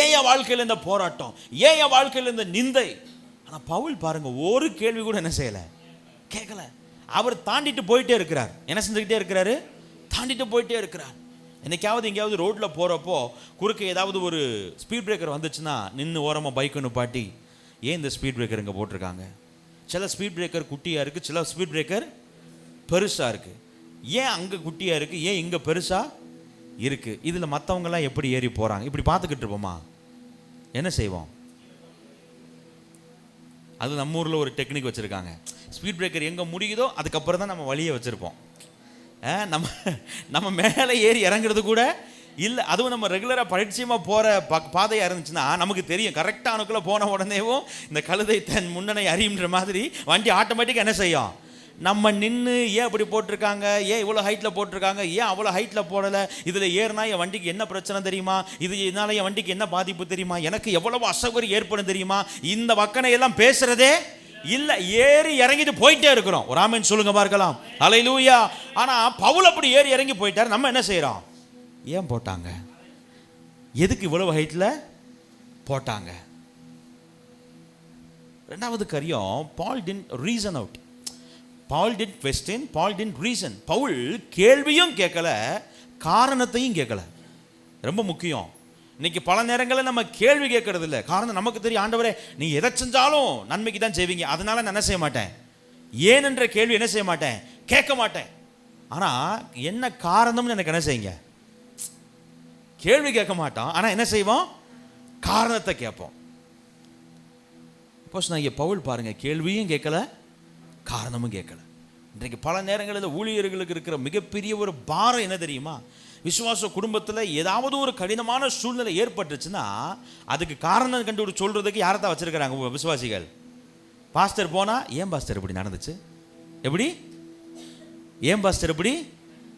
ஏன் என் வாழ்க்கையில் இந்த போராட்டம், ஏன் என் வாழ்க்கையில் இந்த நிந்தை? ஆனால் பவுல் பாருங்க, ஒரு கேள்வி கூட என்ன செய்யலை, கேட்கல. அவர் தாண்டிட்டு போயிட்டே இருக்கிறார். என்ன செஞ்சுக்கிட்டே இருக்கிறாரு? தாண்டிட்டு போயிட்டே இருக்கிறார். என்னைக்காவது எங்கேயாவது ரோட்டில் போகிறப்போ குறுக்க ஏதாவது ஒரு ஸ்பீட் பிரேக்கர் வந்துச்சுன்னா நின்று ஓரமாக பைக்கை நிப்பாட்டி, ஏன் இந்த ஸ்பீட் பிரேக்கர் இங்கே போட்டிருக்காங்க? சில ஸ்பீட் பிரேக்கர் குட்டியாக இருக்குது, சில ஸ்பீட் பிரேக்கர் பெருசாக இருக்குது. ஏன் அங்கே குட்டியாக இருக்குது, ஏன் இங்கே பெருசாக இருக்குது? இதில் மற்றவங்கெல்லாம் எப்படி ஏறி போகிறாங்க? இப்படி பார்த்துக்கிட்டு இருப்போமா? என்ன செய்வோம்? அது நம்ம ஊரில் ஒரு டெக்னிக் வச்சுருக்காங்க. ஸ்பீட் பிரேக்கர் எங்கே முடியுதோ அதுக்கப்புறம் தான் நம்ம வழியை வச்சுருப்போம். நம்ம மேலே ஏறி இறங்குறது கூட இல்லை. அதுவும் நம்ம ரெகுலராக பரிச்சயமாக போகிற பாதையாக இருந்துச்சுன்னா நமக்கு தெரியும், கரெக்டாக அணுக்குள்ளே போன உடனேவும் இந்த கழுதை தன் முன்னணை அறியுன்ற மாதிரி வண்டி ஆட்டோமேட்டிக்காக என்ன செய்யும்? நம்ம நின்று ஏன் அப்படி போட்டிருக்காங்க, ஏன் இவ்வளோ ஹைட்டில் போட்டிருக்காங்க, ஏன் அவ்வளோ ஹைட்டில் போடலை, இதில் ஏறினா என் வண்டிக்கு என்ன பிரச்சனை தெரியுமா, இதனால என் வண்டிக்கு என்ன பாதிப்பு தெரியுமா, எனக்கு எவ்வளவு அசௌகரியம் ஏற்படும் தெரியுமா, இந்த வக்கனையெல்லாம் பேசுகிறதே இல்லை. ஏறி இறங்கிட்டு போயிட்டே இருக்கிறோம். ஒரு ஆமென் சொல்லுங்க பார்க்கலாம். ஹல்லேலூயா. ஆனால் பவுல் அப்படி ஏறி இறங்கி போயிட்டார். நம்ம என்ன செய்கிறோம்? ஏன் போட்டாங்க? எதுக்கு இவ்வளவு ஹைட்டில் போட்டாங்க? ரெண்டாவது காரியம், Paul did reason out. Paul did question, Paul did reason. Paul கேள்வியும் கேட்கல, காரணத்தையும் கேட்கல. ரொம்ப முக்கியம். இன்னைக்கு பல நேரங்களில் நம்ம கேள்வி கேட்கறது இல்லை. காரணம் நமக்கு தெரியும், ஆண்டவரே நீ எதை செஞ்சாலும் நன்மைக்கு தான் செய்வீங்க, அதனால நான் என்ன செய்ய மாட்டேன், ஏன் என்ற கேள்வி என்ன செய்ய மாட்டேன், கேட்க மாட்டேன். ஆனால் என்ன காரணம்னு எனக்கு என்ன செய்யுங்க, கேள்வி கேட்க மாட்டோம், ஆனால் என்ன செய்வோம், காரணத்தை கேட்போம். இப்போ நான் இங்கே பவுல் பாருங்க, கேள்வியும் கேட்கல, காரணமும் கேட்கல. இன்றைக்கு பல நேரங்களில் ஊழியர்களுக்கு இருக்கிற மிகப்பெரிய ஒரு பாரம் என்ன தெரியுமா? விசுவாச குடும்பத்தில் ஏதாவது ஒரு கடினமான சூழ்நிலை ஏற்பட்டுச்சுன்னா அதுக்கு காரணம் கண்டு சொல்றதுக்கு யாரை தான் வச்சிருக்கிறாங்க விசுவாசிகள்? பாஸ்டர் போனா, ஏன் பாஸ்டர் இப்படி நடந்துச்சு, எப்படி ஏன் பாஸ்டர் இப்படி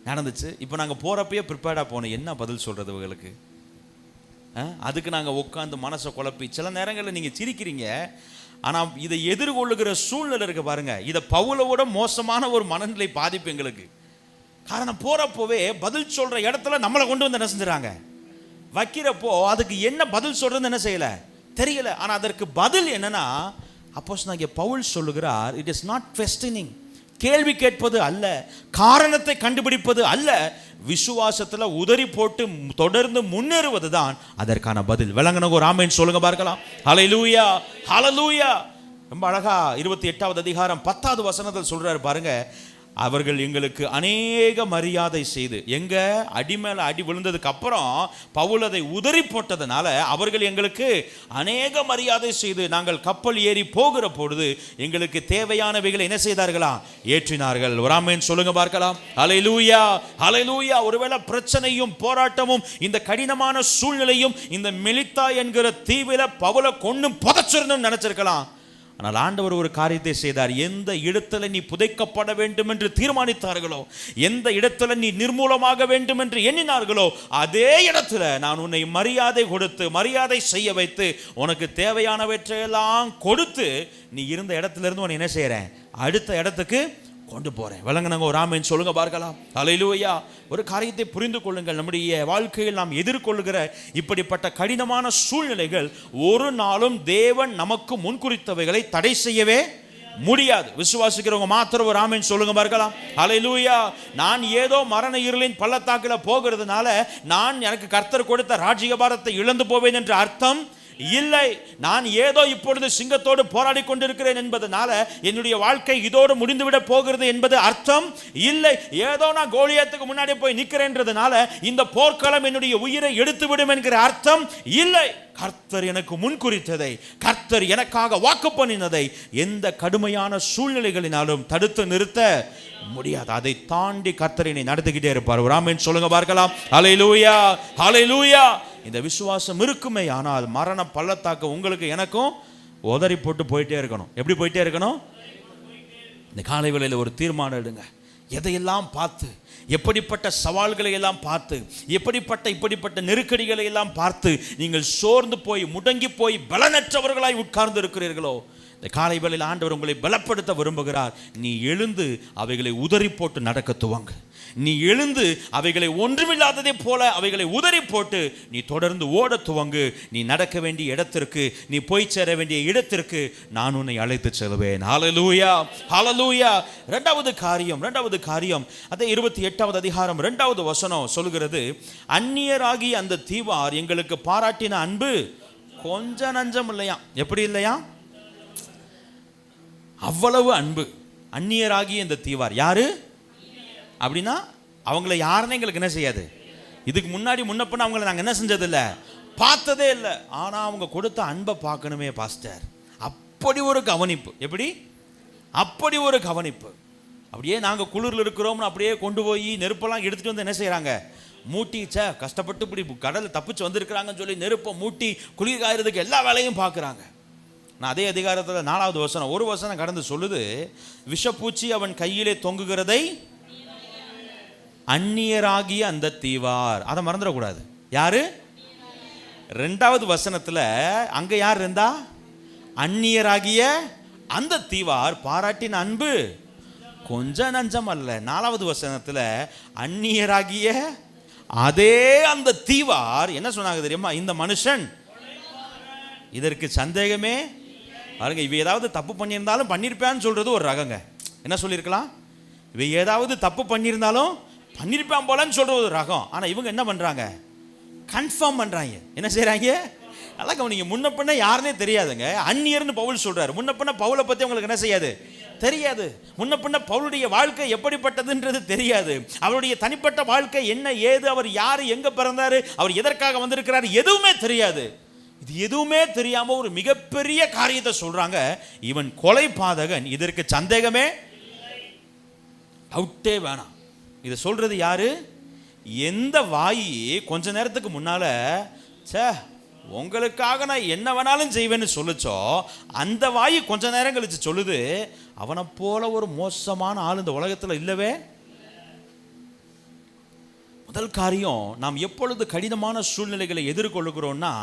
நடந்துச்சு? இப்போ நாங்கள் போகிறப்பயே ப்ரிப்பேர்டாக போனோம், என்ன பதில் சொல்கிறது இவங்களுக்கு? அதுக்கு நாங்கள் உட்காந்து மனசை குழப்பி, சில நேரங்களில் நீங்கள் சிரிக்கிறீங்க, ஆனால் இதை எதிர்கொள்ளுகிற சூழ்நிலை இருக்கு பாருங்க. இதை பவுலோட மோசமான ஒரு மனநிலை பாதிப்பு எங்களுக்கு. காரணம், போகிறப்போவே பதில் சொல்கிற இடத்துல நம்மளை கொண்டு வந்து என்ன செஞ்சுறாங்க, வைக்கிறப்போ அதுக்கு என்ன பதில் சொல்கிறதுன்னு என்ன செய்யலை, தெரியல. ஆனால் அதற்கு பதில் என்னன்னா, அப்போஸ்தலனாகிய பவுல் சொல்லுகிறார், இட் இஸ் நாட் குவெஸ்டினிங், கேள்வி கேட்பது அல்ல, காரணத்தை கண்டுபிடிப்பது அல்ல, விசுவாசத்தில் உதறி போட்டு தொடர்ந்து முன்னேறுவது தான் அதற்கான பதில். விளங்குன ஒரு ஆமென் சொல்லுங்க பார்க்கலாம். ஹல்லேலூயா, ஹல்லேலூயா. ரொம்ப அழகா 28வது அதிகாரம் 10வது வசனத்தில் சொல்றாரு பாருங்க, அவர்கள் எங்களுக்கு அநேக மரியாதை செய்து, எங்க அடி மேல அடி விழுந்ததுக்கு அப்புறம் பவுல் அதை உதறி போட்டதுனால அவர்கள் எங்களுக்கு அநேக மரியாதை செய்து, நாங்கள் கப்பல் ஏறி போகிற பொழுது எங்களுக்கு தேவையானவைகளை என்ன செய்தார்களா, ஏற்றினார்கள். ஒரு ஆமென் சொல்லுங்க பார்க்கலாம். ஹல்லேலூயா, ஹல்லேலூயா. ஒருவேளை பிரச்சனையும் போராட்டமும் இந்த கடினமான சூழ்நிலையும் இந்த மெலித்தா என்கிற தீவில பவுலை கொண்டு புதைச்சிருந்தோம் நினைச்சிருக்கலாம். ஆனால் ஆண்டவர் ஒரு காரியத்தை செய்தார். எந்த இடத்துல நீ புதைக்கப்பட வேண்டும் என்று தீர்மானித்தார்களோ, எந்த இடத்துல நீ நிர்மூலமாக வேண்டும் என்று எண்ணினார்களோ, அதே இடத்துல நான் உன்னை மரியாதை கொடுத்து, மரியாதை செய்ய வைத்து, உனக்கு தேவையானவற்றையெல்லாம் கொடுத்து, நீ இருந்த இடத்துல இருந்து உன்னை என்ன செய்யறேன், அடுத்த இடத்துக்கு கொண்டு போறேன். விளங்குனங்க ஒரு ஆமென் சொல்லுங்க பார்க்கலாம். ஹல்லேலூயா. ஒரு காரியத்தை புரிந்து கொள்ளுங்கள், நம்முடைய வாழ்க்கையில் நாம் எதிர்கொள்ளுகிற இப்படிப்பட்ட கடினமான சூழ்நிலைகள் ஒரு நாளும் தேவன் நமக்கு முன்குறித்தவைகளை தடை செய்யவே முடியாது. விசுவாசிக்கிறவங்க மாத்திரம் ஒரு ஆமென் சொல்லுங்க பார்க்கலாம். ஹல்லேலூயா. நான் ஏதோ மரண இருளின் பள்ளத்தாக்கில் போகிறதுனால நான் எனக்கு கர்த்தர் கொடுத்த ராஜ்யபாரத்தை இழந்து போவேன் என்ற அர்த்தம் இல்லை. நான் ஏதோ இப்பொழுது சிங்கத்தோடு போராடி கொண்டிருக்கிறேன் என்பதனால என்னுடைய வாழ்க்கை இதோடு முடிந்துவிட போகிறது என்பது அர்த்தம் இல்லை. ஏதோ நான் கோலியாத்துக்கு முன்னாடி போய் நிற்கிறேன்றதுனால இந்த போர்க்களம் என்னுடைய உயிரை எடுத்துவிடும் என்கிற அர்த்தம் இல்லை. கர்த்தர் எனக்கு முன்குறித்ததை, கர்த்தர் எனக்காக வாக்கு பண்ணினதை எந்த கடுமையான சூழ்நிலைகளினாலும் தடுத்து நிறுத்த முடியாது. அதை தாண்டி கர்த்தர் என்னை நடத்திக்கிட்டே இருப்பார். ஒரு ஆமென் சொல்லுங்க பார்க்கலாம். ஹல்லேலூயா, ஹல்லேலூயா. இந்த விசுவாசம் இருக்குமே, ஆனால் மரண பள்ளத்தாக்கு உங்களுக்கு எனக்கும் உதறி போட்டு போயிட்டே இருக்கணும். எப்படி போயிட்டே இருக்கணும்? இந்த காலை வேளையில் ஒரு தீர்மானம் எடுங்க. எதையெல்லாம் பார்த்து, எப்படிப்பட்ட சவால்களை எல்லாம் பார்த்து, இப்படிப்பட்ட நெருக்கடிகளை எல்லாம் பார்த்து நீங்கள் சோர்ந்து போய், முடங்கி போய், பலனற்றவர்களாய் உட்கார்ந்து இருக்கிறீர்களோ, இந்த காலை வேளையில் ஆண்டவர் உங்களை பலப்படுத்த விரும்புகிறார். நீ எழுந்து அவைகளை உதறி போட்டு நடக்க துவங்கு. நீ எழுந்து அவைகளை ஒன்றுமில்லாததை போல அவைகளை உதறி போட்டு நீ தொடர்ந்து ஓட துவங்கு. நீ நடக்க வேண்டிய இடத்திற்கு, நீ போய் சேர வேண்டிய இடத்திற்கு நான் உன்னை அழைத்து செல்வேன். ஹல்லேலூயா, ஹல்லேலூயா. இரண்டாவது காரியம் அதே 28வது அதிகாரம் 2வது வசனம் சொல்கிறது, அந்நியராகி அந்த தீவார் எங்களுக்கு பாராட்டின அன்பு கொஞ்ச நஞ்சம் இல்லையா. எப்படி இல்லையா? அவ்வளவு அன்பு. அந்நியராகி இந்த தீவார் யாரு அப்படின்னா, அவங்கள யாருன்னு எங்களுக்கு என்ன செய்யாது. இதுக்கு முன்னாடி முன்னப்பண்ண அவங்கள நாங்கள் என்ன செஞ்சதில்லை, பார்த்ததே இல்லை. ஆனால் அவங்க கொடுத்த அன்பை பார்க்கணுமே பாஸ்டர். அப்படி ஒரு கவனிப்பு. எப்படி? அப்படி ஒரு கவனிப்பு. அப்படியே நாங்கள் குளிரில் இருக்கிறோம்னு அப்படியே கொண்டு போய் நெருப்பெல்லாம் எடுத்துகிட்டு வந்து என்ன செய்கிறாங்க, மூட்டிச்சா கஷ்டப்பட்டு இப்படி கடலில் தப்பிச்சு வந்திருக்கிறாங்கன்னு சொல்லி நெருப்பை மூட்டி குளிர் காயறதுக்கு எல்லா வேலையும் பார்க்குறாங்க. நான் அதே அதிகாரத்தில் 4வது வசனம் ஒரு வசனம் கடந்து சொல்லுது, விஷப்பூச்சி அவன் கையிலே தொங்குகிறதை அந்நியராகிய அந்த தீவார். அதை மறந்துடக்கூடாது. யாரு? 2வது வசனத்தில் அங்க யார் இருந்தா? அந்நியராகிய அந்த தீவார் பாராட்டின அன்பு கொஞ்ச நஞ்சம் அல்ல. 4வது வசனத்தில் அந்நியராகிய அதே அந்த தீவார் என்ன சொன்னாங்க தெரியுமா? இந்த மனுஷன், இதற்கு சந்தேகமே பாருங்க. இவ ஏதாவது தப்பு பண்ணியிருந்தாலும் பண்ணியிருப்பான்னு சொல்றது ஒரு ரகங்க. என்ன சொல்லியிருக்கலாம்? இவ ஏதாவது தப்பு பண்ணியிருந்தாலும் பண்ணியிருப்பான் போலன்னு சொல்றது ஒரு ரகம். ஆனால் இவங்க என்ன பண்றாங்க? கன்ஃபார்ம் பண்றாங்க. என்ன செய்யறாங்க? நல்லா கவனிங்க. முன்ன பின்ன யாருன்னே தெரியாதுங்க. அந்நியர்னு பவுல் சொல்றாரு. முன்ன பின்ன பவுலை பத்தி உங்களுக்கு என்ன செய்யாது, தெரியாது. முன்ன பின்ன பவுலுடைய வாழ்க்கை எப்படிப்பட்டதுன்றது தெரியாது. அவருடைய தனிப்பட்ட வாழ்க்கை என்ன ஏது, அவர் யாரு, எங்க பிறந்தாரு, அவர் எதற்காக வந்திருக்கிறாரு, எதுவுமே தெரியாது. இது எதுவுமே தெரியாம ஒரு மிகப்பெரிய காரியத்தை சொல்றாங்க, இவன் கொலை பாதகன், இதற்கு சந்தேகமே அவுட்டே வேணாம். இதை சொல்றது யாரு? எந்த வாயி கொஞ்ச நேரத்துக்கு முன்னால சே உங்களுக்காக நான் என்ன வேணாலும் செய்வேன்னு சொல்லுச்சோ, அந்த வாயி கொஞ்ச நேரம் கழிச்சு சொல்லுது, அவனை போல ஒரு மோசமான ஆள் இந்த உலகத்தில் இல்லவே. முதல் காரியம், நாம் எப்பொழுது கடினமான சூழ்நிலைகளை எதிர்கொள்ளுகிறோம்னா,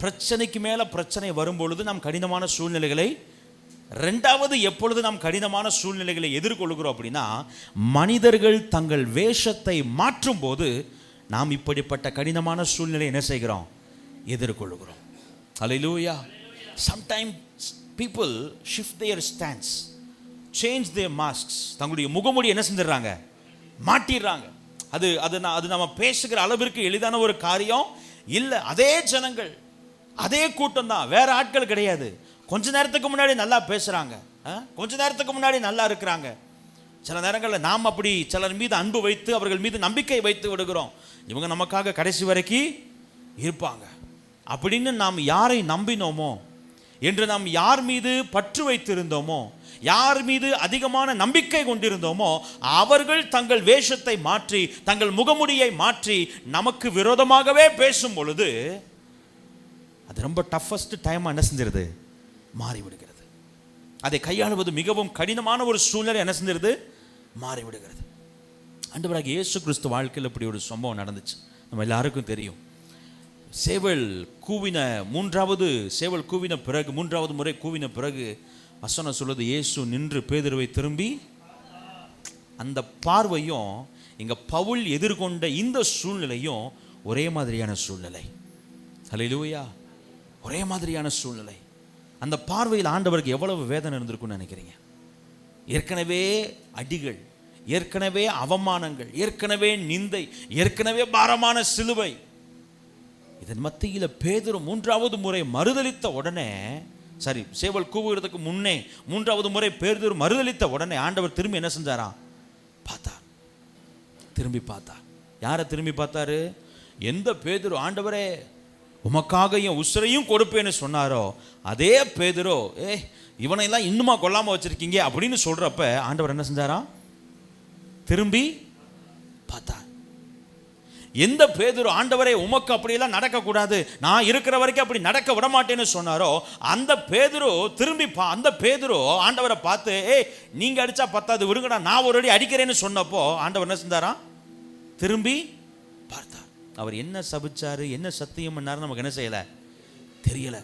பிரச்சனைக்கு மேல பிரச்சனை வரும்பொழுது நாம் கடினமான சூழ்நிலைகளை, 2வது எப்பொழுது நாம் கடினமான சூழ்நிலைகளை எதிர்கொள்கிறோம் அப்படின்னா, மனிதர்கள் தங்கள் வேஷத்தை மாற்றும் போது நாம் இப்படிப்பட்ட கடினமான சூழ்நிலை என்ன செய்கிறோம், எதிர்கொள்கிறோம். ஹல்லேலூயா. Sometimes people shift their stance, change their masks. தங்களுடைய முகமூடி என்ன செஞ்சிடறாங்க, மாட்டிடுறாங்க. அது நம்ம பேசுகிற அளவிற்கு எளிதான ஒரு காரியம் இல்லை. அதே ஜனங்கள், அதே கூட்டம் தான், வேற ஆட்கள் கிடையாது. கொஞ்ச நேரத்துக்கு முன்னாடி நல்லா பேசுறாங்க, கொஞ்ச நேரத்துக்கு முன்னாடி நல்லா இருக்கிறாங்க. சில நேரங்களில் நாம் அப்படி சிலர் மீது அன்பு வைத்து அவர்கள் மீது நம்பிக்கை வைத்து விடுகிறோம். இவங்க நமக்காக கடைசி வரைக்கும் இருப்பாங்க அப்படின்னு நாம் யாரை நம்பினோமோ, என்று நாம் யார் மீது பற்று வைத்திருந்தோமோ, யார் மீது அதிகமான நம்பிக்கை கொண்டிருந்தோமோ, அவர்கள் தங்கள் வேஷத்தை மாற்றி தங்கள் முகமுடியை மாற்றி நமக்கு விரோதமாகவே பேசும் பொழுது அது ரொம்ப டஃபஸ்ட் டைம் என்ன செஞ்சிருது, மாறிவிடுகிறது. அதை கையாளுவது மிகவும் கடினமான ஒரு சூழ்நிலை என்ன செஞ்சிருது, மாறிவிடுகிறது. ஆண்டவராகிய இயேசு கிறிஸ்து வாழ்க்கையில் இப்படி ஒரு சம்பவம் நடந்துச்சு, நம்ம எல்லாருக்கும் தெரியும். சேவல் கூவின பிறகு, 3வது முறை கூவின பிறகு வசனம் சொல்லுது, இயேசு நின்று பேதுருவை திரும்பி. அந்த பார்வையும் இங்க பவுல் எதிர்கொண்ட இந்த சூழ்நிலையும் ஒரே மாதிரியான சூழ்நிலை. ஹல்லேலூயா. ஒரே மாதிரியான சூழ்நிலை. அந்த பார்வையில் ஆண்டவருக்கு எவ்வளவு வேதனை இருந்திருக்குன்னு நினைக்கிறீங்க? ஏற்கனவே அடிகள், ஏற்கனவே அவமானங்கள், ஏற்கனவே நிந்தை, ஏற்கனவே பாரமான சிலுவை. இதன் மத்தியில் பேதுரு 3வது முறை மறுதலித்த உடனே, சரி சேவல் கூவுகிறதுக்கு முன்னே 3வது முறை பேதுரு மறுதலித்த உடனே ஆண்டவர் திரும்பி என்ன செஞ்சாரா, பார்த்தார். திரும்பி பார்த்தார். யாரை திரும்பி பார்த்தாரு? எந்த பேதுரு ஆண்டவரே உமக்காக என் உசுரையும் கொடுப்பேன்னு சொன்னாரோ அதே பேதுரு, இவனையெல்லாம் இன்னுமா கொல்லாம வச்சிருக்கீங்க அப்படின்னு சொல்றப்ப ஆண்டவர் என்ன செஞ்சாரா, திரும்பி பார்த்தார். எந்த பேதுரு ஆண்டவரே உமக்கு அப்படியெல்லாம் நடக்கக்கூடாது, நான் இருக்கிற வரைக்கும் அப்படி நடக்க விட மாட்டேன்னு சொன்னாரோ அந்த பேதுரு திரும்பி அந்த பேதுரு ஆண்டவரை பார்த்து, நீங்க அடிச்சா பத்தாது விடுங்கடா, நான் ஒரு அடி அடிக்கிறேன்னு சொன்னப்போ ஆண்டவர் என்ன செஞ்சாரா, திரும்பி பார்த்தார். அவர் என்ன சபிச்சாரு, என்ன சத்தியம் பண்ணாரு நமக்கு என்ன செய்யல, தெரியல.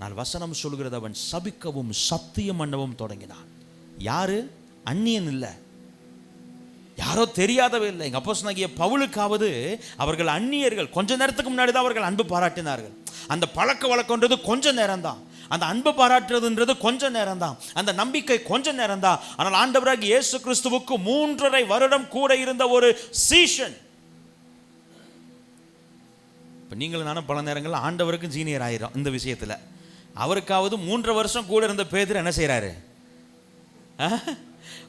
நான் வசனம் சொல்கிறது, அவன் சபிக்கவும் சத்தியம் பண்ணவும் தொடங்கினான். யாரு? அந்நியன் இல்லை, யாரோ தெரியாதவே இல்லை. எங்கள் அப்போஸ்தலனாகிய பவுலுக்காவது அவர்கள் அந்நியர்கள். கொஞ்ச நேரத்துக்கு முன்னாடி தான் அவர்கள் அன்பு பாராட்டினார்கள். அந்த பழக்க வழக்கம்ன்றது கொஞ்ச நேரம் தான், அந்த அன்பு பாராட்டுறதுன்றது கொஞ்ச நேரம் தான், அந்த நம்பிக்கை கொஞ்ச நேரம் தான். ஆனால் ஆண்டவராகிய இயேசு கிறிஸ்துவுக்கு 3.5 வருடம் கூட இருந்த ஒரு சீஷன். இப்போ நீங்களும் நானும் பல நேரங்களில் ஆண்டவருக்கும் ஜீனியர் ஆயிரும் இந்த விஷயத்தில். அவருக்காவது 3.5 வருஷம் கூட இருந்த பேதுரு என்ன செய்கிறாரு?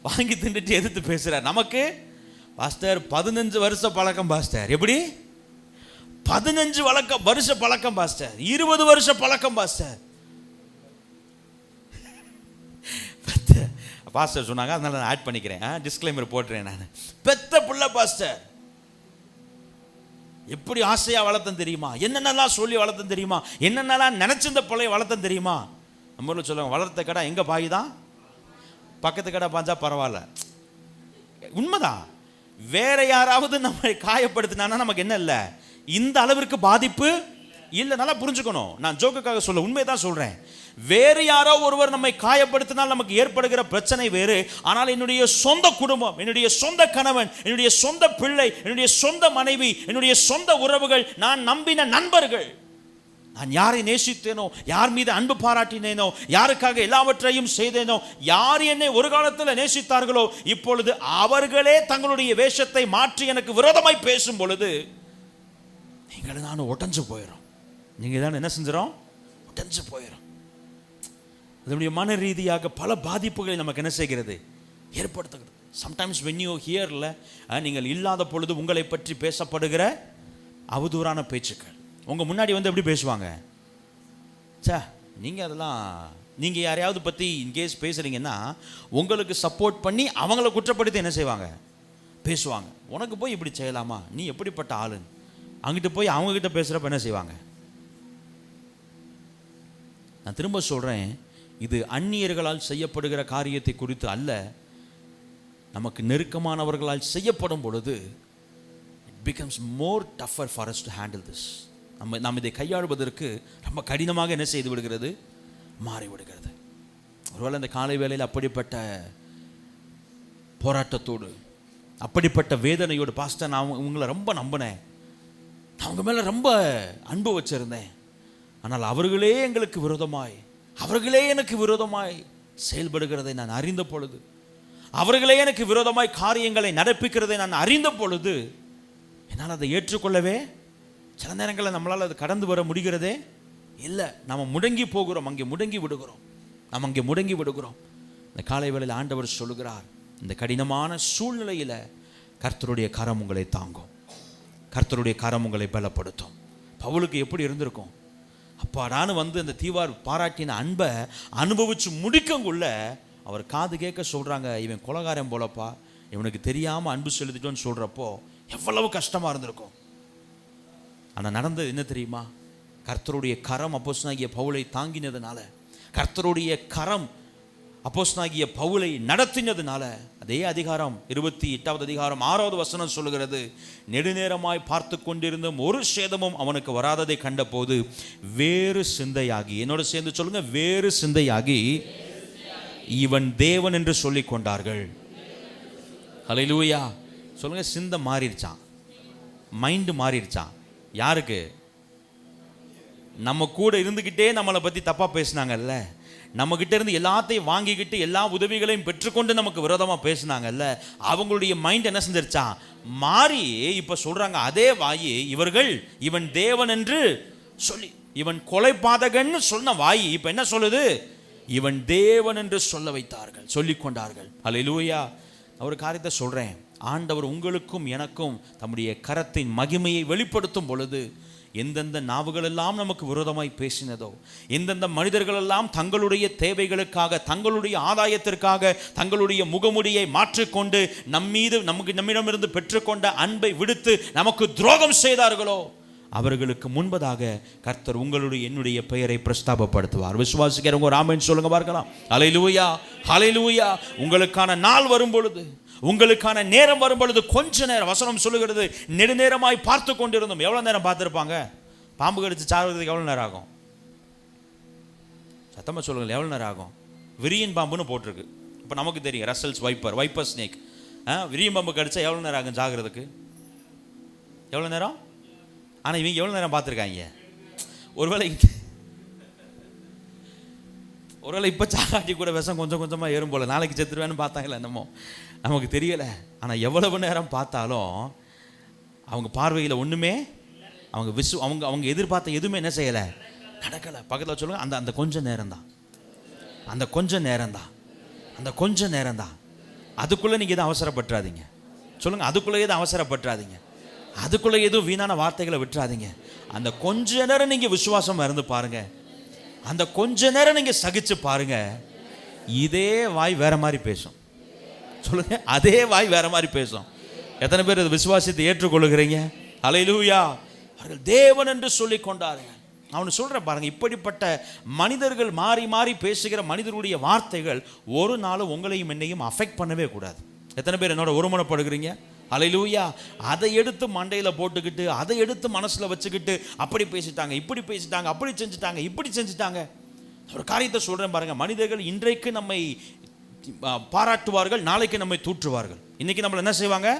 வாங்கி தின்னுட்டு எதிர்த்து பேசுறார். நமக்கு பாஸ்டர் 15 வருஷ பழக்கம் பாஸ்டர். எப்படி? 15 வருஷ பழக்கம் பாஸ்டர், 20 வருஷ பழக்கம் பாஸ்டர். பாஸ்டர் சொன்னாங்க, அதனால நான் ஆட் பண்ணிக்கிறேன், டிஸ்க்ளைமர் போட்டுறேன். நான் பெத்த புள்ள பாஸ்டர். எப்படி ஆசையா வளர்த்தன் தெரியுமா? என்னென்னலாம் சொல்லி வளர்த்தன் தெரியுமா? என்னென்னலாம் நினைச்சிருந்த பிள்ளைய வளர்த்தன் தெரியுமா? நம்ம ஊரில் சொல்லுவாங்க, வளர்த்த கடை எங்க பாய் தான், பக்கத்து கடை பாஞ்சா பரவாயில்ல. உண்மைதான். வேற யாராவது நம்மை காயப்படுத்தினா நமக்கு என்ன இல்லை, இந்த அளவிற்கு பாதிப்பு இல்லை. நல்லா புரிஞ்சுக்கணும். நான் ஜோக்குக்காக சொல்ல, உண்மைதான் சொல்றேன். வேறு யாரோ ஒருவர் நம்மை காயப்படுத்தினால் நமக்கு ஏற்படுகிற பிரச்சனை வேறு. ஆனால் என்னுடைய சொந்த குடும்பம், என்னுடைய சொந்த கணவன், என்னுடைய சொந்த பிள்ளை, என்னுடைய சொந்த மனைவி, என்னுடைய சொந்த உறவுகள், நான் நம்பின நண்பர்கள், நான் யாரை நேசித்தேனோ, யார் மீது அன்பு பாராட்டினேனோ, யாருக்காக எல்லாவற்றையும் செய்தேனோ, யார் என்னை ஒரு காலத்தில் நேசித்தார்களோ, இப்பொழுது அவர்களே தங்களுடைய வேஷத்தை மாற்றி எனக்கு விரோதமாய் பேசும் பொழுது நீங்கள் நான் உடைஞ்சு போயிடும். நீங்கள் தான் என்ன செஞ்சிடும்? உடைஞ்சு போயிடும். அதனுடைய மன ரீதியாக பல பாதிப்புகளை நமக்கு என்ன செய்கிறது? ஏற்படுத்துகிறது. சம்டைம்ஸ் when you hearல, நீங்கள் இல்லாத பொழுது உங்களை பற்றி பேசப்படுகிற அவதூறான பேச்சுக்கள் உங்கள் முன்னாடி வந்து எப்படி பேசுவாங்க? நீங்கள் அதெல்லாம், நீங்கள் யாரையாவது பற்றி இன்கேஸ் பேசுகிறீங்கன்னா உங்களுக்கு சப்போர்ட் பண்ணி அவங்கள குற்றப்படுத்தி என்ன செய்வாங்க? பேசுவாங்க. உனக்கு போய் இப்படி செய்யலாமா, நீ எப்படிப்பட்ட ஆளுன்னு அங்கிட்டு போய் அவங்கக்கிட்ட பேசுகிறப்ப என்ன செய்வாங்க? நான் திரும்ப சொல்கிறேன், இது அந்நியர்களால் செய்யப்படுகிற காரியத்தை குறித்து அல்ல, நமக்கு நெருக்கமானவர்களால் செய்யப்படும் பொழுது it becomes more tougher for us to handle this. நாம் இதை கையாளுவதற்கு ரொம்ப கடினமாக என்ன செய்து விடுகிறது? மாறிவிடுகிறது. ஒருவேளை இந்த காலை வேளையில் அப்படிப்பட்ட போராட்டத்தோடு, அப்படிப்பட்ட வேதனையோடு, பாஸ்டர் நான் உங்களை ரொம்ப நம்பினேன், நான் அவங்க மேலே ரொம்ப அன்பு வச்சிருந்தேன், ஆனால் அவர்களே எங்களுக்கு விரோதமாய், அவர்களே எனக்கு விரோதமாய் செயல்படுகிறதை நான் அறிந்த பொழுது, அவர்களே எனக்கு விரோதமாய் காரியங்களை நடப்பிக்கிறதை நான் அறிந்த பொழுது என்னால் அதை ஏற்றுக்கொள்ளவே சில நேரங்களில் நம்மளால் அது கடந்து வர முடிகிறதே இல்லை. நம்ம முடங்கி போகிறோம், அங்கே முடங்கி விடுகிறோம், நம்ம அங்கே முடங்கி விடுகிறோம். இந்த காலை வேளையில் ஆண்டவர் சொல்லுகிறார், இந்த கடினமான சூழ்நிலையில் கர்த்தருடைய கரம் உங்களை தாங்கும், கர்த்தருடைய கரம் உங்களை பலப்படுத்தும். பவுலுக்கு எப்படி இருந்திருக்கும்? அப்பாடான்னு வந்து அந்த தீவார் பாராட்டின அன்பை அனுபவிச்சு முடிக்கங்குள்ள அவர் காது கேட்க சொல்கிறாங்க, இவன் கொலகாரன் போலப்பா, இவனுக்கு தெரியாமல் அன்பு செலுத்திட்டோன்னு சொல்கிறப்போ எவ்வளவு கஷ்டமாக இருந்திருக்கும். ஆனால் நடந்தது என்ன தெரியுமா? கர்த்தருடைய கரம் அப்போஸ்தலனாகிய பவுலை தாங்கினதுனால, கர்த்தருடைய கரம் அப்போஸ்தலனாகிய பவுலை நடத்தினதுனால, அதே அதிகாரம் 28வது அதிகாரம் 6வது வசனம் சொல்லுகிறது, நெடுநேரமாய் பார்த்து கொண்டிருந்தும் ஒரு சேதமும் அவனுக்கு வராததை கண்டபோது வேறு சிந்தையாகி, என்னோட சேர்ந்து சொல்லுங்க, வேறு சிந்தையாகி இவன் தேவன் என்று சொல்லிக் கொண்டார்கள். ஹல்லேலூயா சொல்லுங்க. சிந்தை மாறிடுச்சான், மைண்டு மாறிடுச்சான். யாருக்கு? நம்ம கூட இருந்துக்கிட்டே நம்மளை பற்றி தப்பாக பேசினாங்கல்ல, நம்மக்கிட்ட இருந்து எல்லாத்தையும் வாங்கிக்கிட்டு எல்லா உதவிகளையும் பெற்றுக்கொண்டு நமக்கு விரோதமாக பேசினாங்கல்ல, அவங்களுடைய மைண்ட் என்ன செஞ்சிருச்சான்? மாறி இப்போ சொல்கிறாங்க, அதே வாயி இவர்கள் இவன் தேவன் என்று சொல்லி, இவன் கொலை பாதகன்னு சொன்ன வாயி இப்போ என்ன சொல்லுது? இவன் தேவன் என்று சொல்ல வைத்தார்கள், சொல்லிக் கொண்டார்கள். ஹல்லேலூயா. ஒரு காரியத்தை சொல்கிறேன், ஆண்டவர் உங்களுக்கும் எனக்கும் தம்முடைய கரத்தின் மகிமையை வெளிப்படுத்தும் பொழுது எந்தெந்த நாவுகளெல்லாம் நமக்கு விரோதமாய் பேசினதோ, எந்தெந்த மனிதர்களெல்லாம் தங்களுடைய தேவைகளுக்காக, தங்களுடைய ஆதாயத்திற்காக தங்களுடைய முகமுடியை மாற்றிக்கொண்டு நம்மிடமிருந்து பெற்றுக்கொண்ட அன்பை விடுத்து நமக்கு துரோகம் செய்தார்களோ, அவர்களுக்கு முன்பதாக கர்த்தர் உங்களுடைய என்னுடைய பெயரை பிரஸ்தாபப்படுத்துவார். விசுவாசிக்கிறவங்க ஒரு ஆமென் சொல்லுங்க பார்க்கலாம். ஹல்லேலூயா, ஹல்லேலூயா. உங்களுக்கான நாள் வரும் பொழுது, உங்களுக்கான நேரம் வரும் பொழுது, கொஞ்ச நேரம், வசனம் சொல்லுகிறது, நெடுநேரமாய் பார்த்து கொண்டிருந்தோம். எவ்வளோ நேரம் பார்த்துருப்பாங்க? பாம்பு கடிச்சு சாகிறதுக்கு எவ்வளோ நேரம் ஆகும்? சத்தமாக சொல்லுங்கள், எவ்வளோ நேரம் ஆகும்? விரியன் பாம்புன்னு போட்டிருக்கு. இப்போ நமக்கு தெரியும் ரசல்ஸ் வைப்பர் ஸ்னேக். விரியன் பாம்பு கடிச்சா எவ்வளோ நேரம் ஆகும் ஜாகிறதுக்கு? எவ்வளோ நேரம்? ஆனால் இவங்க எவ்வளோ நேரம் பார்த்துருக்காங்க? ஒருவேளை இப்போ சாகாட்டி கூட விஷம் கொஞ்சம் கொஞ்சமாக ஏறும் போல், நாளைக்கு செத்துருவேன்னு பார்த்தாங்களே என்னமோ, நமக்கு தெரியலை. ஆனால் எவ்வளவு நேரம் பார்த்தாலும் அவங்க பார்வையில் ஒன்றுமே, அவங்க எதிர்பார்த்த எதுவுமே என்ன செய்யலை, நடக்கலை. பக்கத்தில் சொல்லுங்கள், அந்த கொஞ்ச நேரம் தான், அந்த கொஞ்ச நேரம் தான், அந்த கொஞ்ச நேரம் தான். அதுக்குள்ளே நீங்கள் எதுவும் அவசரப்பட்டுறாதீங்க. சொல்லுங்கள், அதுக்குள்ளே எதுவும் அவசரப்பட்டுறாதீங்க, அதுக்குள்ளே எதுவும் வீணான வார்த்தைகளை விட்டுறாதீங்க. அந்த கொஞ்ச நேரம் நீங்கள் விசுவாசம் இருந்து பாருங்க, அந்த கொஞ்ச நேரம் நீங்கள் சகிச்சு பாருங்க, இதே வாய் வேற மாதிரி பேசும். சொல்லுங்க, அதே வாய் வேற மாதிரி பேசும். எத்தனை பேர் இது விசுவாசத்தை ஏற்றுக்கொள்ளுகிறீங்க? ஹல்லேலூயா. அவர்கள் தேவன் என்று சொல்லி கொண்டார்கள். அவனு சொல்ற பாருங்க, இப்படிப்பட்ட மனிதர்கள் மாறி மாறி பேசுகிற மனிதர்களுடைய வார்த்தைகள் ஒரு நாளும் உங்களையும் என்னையும் அஃபெக்ட் பண்ணவே கூடாது. எத்தனை பேர் என்னோட ஒருமனப்படுகிறீங்க? ஹல்லேலூயா. அதை எடுத்து மண்டையில் போட்டுக்கிட்டு, அதை எடுத்து மனசில் வச்சுக்கிட்டு, அப்படி பேசிட்டாங்க, இப்படி பேசிட்டாங்க, அப்படி செஞ்சுட்டாங்க, இப்படி செஞ்சுட்டாங்க. ஒரு காரியத்தை சொல்கிறேன் பாருங்க, மனிதர்கள் இன்றைக்கு நம்மை பாராட்டுவார்கள், நாளைக்கு நம்மை தூற்றுவார்கள். இன்னைக்கு நம்மளை என்ன செய்வாங்க?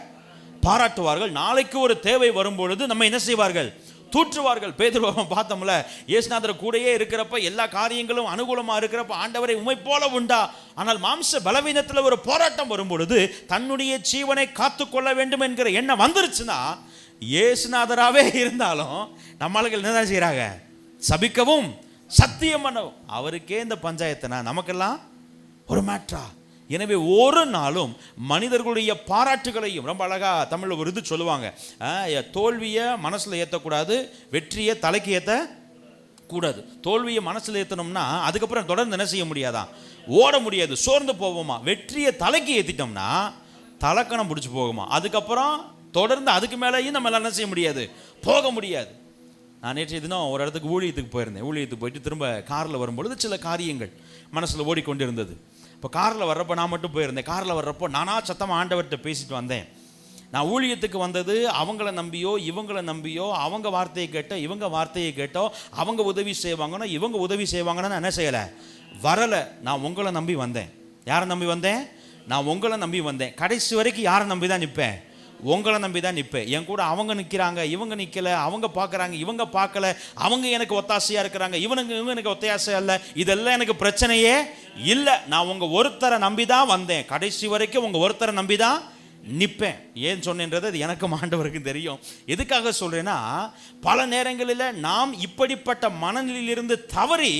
பாராட்டுவார்கள். நாளைக்கு ஒரு தேவை வரும்பொழுது நம்ம என்ன செய்வார்கள்? தூற்றுவார்கள். பேதுருவை பார்த்தோம்ல, இயேசுநாதர் கூடயே இருக்கிறப்ப, எல்லா காரியங்களும் அனுகூலமாக இருக்கிறப்ப, ஆண்டவரை உம்மை போல உண்டா? ஆனால் மாம்ச பலவீனத்தில் ஒரு போராட்டம் வரும்பொழுது தன்னுடைய ஜீவனை காத்துக்கொள்ள வேண்டும் என்கிற எண்ணம் வந்துருச்சுன்னா, இயேசுநாதராகவே இருந்தாலும் நம்மளுக்கு என்னதான் செய்கிறாங்க? சபிக்கவும் சத்தியம் பண்ணவும். அவருக்கே இந்த பஞ்சாயத்துனா நமக்கெல்லாம் ஒரு மேட்ரா? எனவே ஒரு நாளும் மனிதர்களுடைய பாராட்டுகளையும், ரொம்ப அழகா தமிழில் ஒரு இது சொல்லுவாங்க, தோல்வியை மனசில் ஏற்றக்கூடாது, வெற்றியை தலைக்கு ஏற்றக்கூடாது. தோல்வியை மனசில் ஏற்றணும்னா அதுக்கப்புறம் தொடர்ந்து என்ன செய்ய முடியாதான்? ஓட முடியாது, சோர்ந்து போவோமா. வெற்றியை தலைக்கு ஏற்றிட்டோம்னா தலக்கணம் பிடிச்சி போகுமா, அதுக்கப்புறம் தொடர்ந்து அதுக்கு மேலேயும் நம்ம என்ன செய்ய முடியாது, போக முடியாது. நான் நேற்று தினம் ஒரு இடத்துக்கு ஊழியத்துக்கு போயிருந்தேன். ஊழியத்துக்கு போயிட்டு திரும்ப காரில் வரும்பொழுது சில காரியங்கள் மனசில் ஓடிக்கொண்டிருந்தது. இப்போ காரில் வர்றப்போ நான் மட்டும் போயிருந்தேன். காரில் வர்றப்போ நானா சத்தமாக ஆண்டவர்கிட்ட பேசிட்டு வந்தேன். நான் ஊழியத்துக்கு வந்தது அவங்கள நம்பியோ இவங்கள நம்பியோ, அவங்க வார்த்தையை கேட்டோ இவங்க வார்த்தையை கேட்டோ, அவங்க உதவி செய்வாங்கன்னா இவங்க உதவி செய்வாங்கன்னா நான் என்ன செய்யலை, வரலை. நான் உங்களை நம்பி வந்தேன். யாரை நம்பி வந்தேன்? நான் உங்களை நம்பி வந்தேன். கடைசி வரைக்கும் யாரை நம்பி தான் நிற்பேன்? உங்களை நம்பி தான் நிற்பேன். என் கூட அவங்க நிற்கிறாங்க, இவங்க நிற்கலை, அவங்க பார்க்குறாங்க, இவங்க பார்க்கல, அவங்க எனக்கு ஒத்தாசையாக இருக்கிறாங்க, இவங்க எனக்கு ஒத்தாசையாக இல்லை, இதெல்லாம் எனக்கு பிரச்சனையே இல்லை. நான் உங்கள் ஒருத்தரை நம்பி தான் வந்தேன். கடைசி வரைக்கும் உங்கள் ஒருத்தரை நம்பி தான் நிற்பேன். ஏன் சொன்னேன்றது அது எனக்கும் ஆண்டவருக்கும் தெரியும். எதுக்காக சொல்கிறேன்னா, பல நேரங்களில் நாம் இப்படிப்பட்ட மனநிலையிலிருந்து தவறி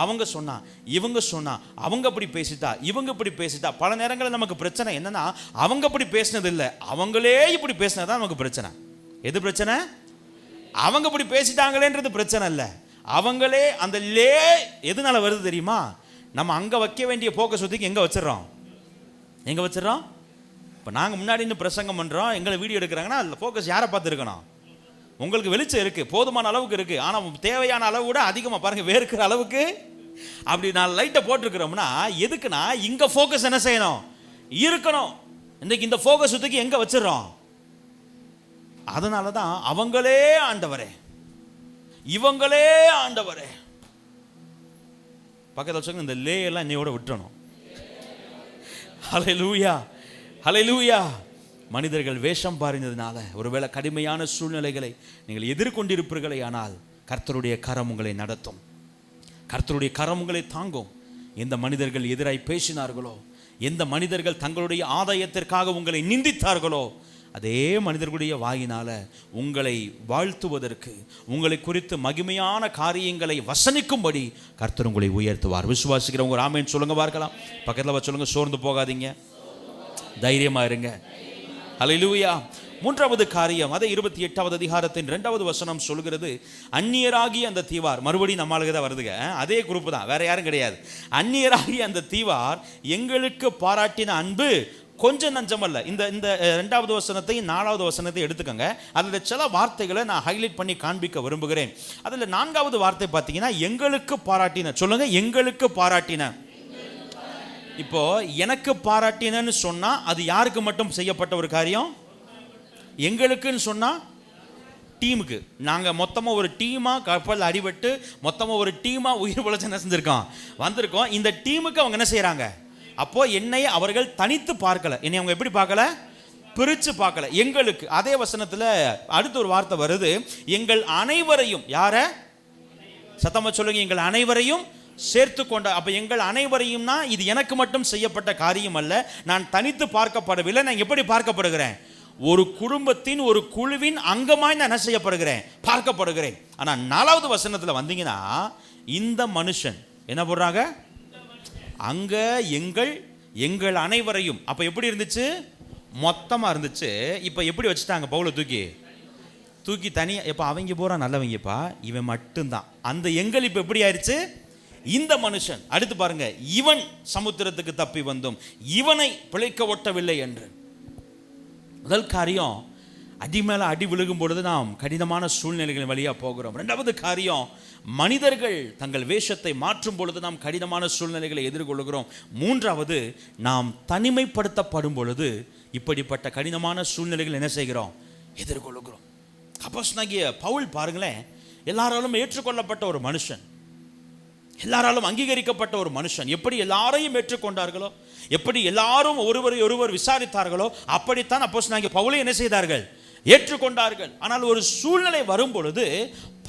அவங்க சொன்னா, இவங்க சொன்னா, அவங்க அப்படி பேசிட்டா, இவங்க இப்படி பேசிட்டா, பல நேரங்களில் நமக்கு பிரச்சனை என்னன்னா, அவங்க அப்படி பேசினது இல்லை, அவங்களே இப்படி பேசினதான் நமக்கு பிரச்சனை. எது பிரச்சனை? அவங்க இப்படி பேசிட்டாங்களேன்றது பிரச்சனை இல்லை, அவங்களே அந்த எதனால வருது தெரியுமா? நம்ம அங்கே வைக்க வேண்டிய போக்கஸ் ஒதுக்கி எங்கே வச்சிடறோம்? எங்கே வச்சிடறோம்? இப்போ நாங்கள் முன்னாடி இன்னும் பிரசங்கம் பண்ணுறோம், எங்களை வீடியோ எடுக்கிறாங்கன்னா அதில் ஃபோக்கஸ் யாரை பார்த்து இருக்கணும்? உங்களுக்கு வெளிச்சம் இருக்குது, போதுமான அளவுக்கு இருக்குது, ஆனால் தேவையான அளவு கூட அதிகமாக பாருங்கள், வேறுக்கிற அளவுக்கு அப்படி நான் லைட்டை போட்டிருக்கிறோம்னா எதுக்குன்னா இங்கே ஃபோக்கஸ் என்ன செய்யணும்? இருக்கணும். இன்றைக்கு இந்த ஃபோக்கஸ் தூக்கி எங்கே வச்சிடறோம்? அதனால தான் அவங்களே ஆண்டவரே, இவங்களே ஆண்டவரே. பக்கத்தில் சொல்லுங்க, இந்த எல்லாம் என்னையோட விட்டுறணும். ஹல்லேலூயா, ஹல்லேலூயா. மனிதர்கள் வேஷம் பாரினதுனால ஒருவேளை கடுமையான சூழ்நிலைகளை நீங்கள் எதிர்கொண்டிருப்பீர்களே, ஆனால் கர்த்தருடைய கரம் உங்களை நடத்தும், கர்த்தருடைய கரம் உங்களை தாங்கும். எந்த மனிதர்கள் எதிராய் பேசினார்களோ, எந்த மனிதர்கள் தங்களுடைய ஆதாயத்திற்காக உங்களை நிந்தித்தார்களோ, அதே மனிதர்களுடைய வாயினால உங்களை வாழ்த்துவதற்கு, உங்களை குறித்து மகிமையான காரியங்களை வசனிக்கும்படி கர்த்தர் உங்களை உயர்த்துவார். விசுவாசிக்கிறவங்க ஒரு ஆமென் சொல்லுங்க பார்க்கலாம். பக்கத்தில் சொல்லுங்க, சோர்ந்து போகாதீங்க, தைரியமா இருங்க. ஹல்லேலூயா. மூன்றாவது காரியம், அதை 28வது அதிகாரத்தின் 2வது வசனம் சொல்கிறது, அந்நியராகி அந்த தீவார், மறுபடியும் நம்மளுக்கு தான் வருதுங்க, அதே குரூப் தான், வேற யாரும் கிடையாது. அந்நியராகி அந்த தீவார் எங்களுக்கு பாராட்டின அன்பு கொஞ்சம் நஞ்சமல்ல. இந்த 2வது வசனத்தையும் 4வது வசனத்தை எடுத்துக்கோங்க. அதில் சில வார்த்தைகளை நான் ஹைலைட் பண்ணி காண்பிக்க விரும்புகிறேன். அதில் 4வது வார்த்தை பார்த்தீங்கன்னா, எங்களுக்கு பாராட்டின. சொல்லுங்க, எங்களுக்கு பாராட்டின. இப்போ எனக்கு பாராட்டினன்னு சொன்னா அது யாருக்கு மட்டும் செய்யப்பட்ட ஒரு காரியம்? எங்களுக்குன்னு சொன்னா டீமுக்கு. நாங்கள் மொத்தமாக ஒரு டீமாக கப்பல் அடிபட்டு மொத்தமாக ஒரு டீமாக உயிர் பொழைச்சு என்ன செஞ்சுருக்கோம், வந்திருக்கோம். இந்த டீமுக்கு அவங்க என்ன செய்கிறாங்க, அப்போ என்னை அவர்கள் தனித்து பார்க்கல. என்னை அவங்க எப்படி பார்க்கல, பிரித்து பார்க்கல. எங்களுக்கு அதே வசனத்தில் அடுத்த ஒரு வார்த்தை வருது, எங்கள் அனைவரையும், யார சத்தமா சொல்லுங்க, எங்கள் அனைவரையும் சேர்த்து கொண்ட. அப்ப எங்கள் அனைவரையும்னா இது எனக்கு மட்டும் செய்யப்பட்ட காரியம் அல்ல, நான் தனித்து பார்க்கப்படவில்லை. நான் எப்படி பார்க்கப்படுகிறேன், ஒரு குடும்பத்தின் ஒரு குழுவின் அங்கமாய் நான் என்ன செய்யப்படுகிறேன், பார்க்கப்படுகிறேன். ஆனா 4வது வசனத்துல வந்தீங்கன்னா இந்த மனுஷன் என்ன போடுறாங்க, அங்க எங்கள் அனைவரையும். அப்ப எப்படி இருந்துச்சு, மொத்தமா இருந்துச்சு. இப்ப எப்படி வச்சுட்டாங்க, பவுலை தூக்கி தனியா. இப்ப அவங்க போறா நல்லவங்கப்பா, இவன் மட்டும்தான். அந்த எங்கள் இப்ப எப்படி ஆயிடுச்சு, இந்த மனுஷன். அடுத்து பாருங்க, இவன் சமுத்திரத்துக்கு தப்பி வந்தும் இவனை பிழைக்க ஒட்டவில்லை என்று. முதல் காரியம், அடி மேல அடி விழுகும் பொழுது நாம் கடினமான சூழ்நிலைகளின் வழியா போகிறோம். 2வது காரியம், மனிதர்கள் தங்கள் வேஷத்தை மாற்றும் பொழுது நாம் கடினமான சூழ்நிலைகளை எதிர்கொள்கிறோம். 3வது, நாம் தனிமைப்படுத்தப்படும் பொழுது இப்படிப்பட்ட கடினமான சூழ்நிலைகள் என்ன செய்கிறோம், எதிர்கொள்கிறோம். அப்போஸ்தலனாகிய பவுல் பாருங்களேன், எல்லாராலும் ஏற்றுக்கொள்ளப்பட்ட ஒரு மனுஷன், எல்லாராலும் அங்கீகரிக்கப்பட்ட ஒரு மனுஷன். எப்படி எல்லாரையும் ஏற்றுக்கொண்டார்களோ, எப்படி எல்லாரும் ஒருவரை ஒருவர் விசாரித்தார்களோ, அப்படித்தான் அப்போஸ்தலனாகிய பவுலை என்ன செய்தார்கள், ஏற்றுக்கொண்டார்கள். ஆனால் ஒரு சூழ்நிலை வரும் பொழுது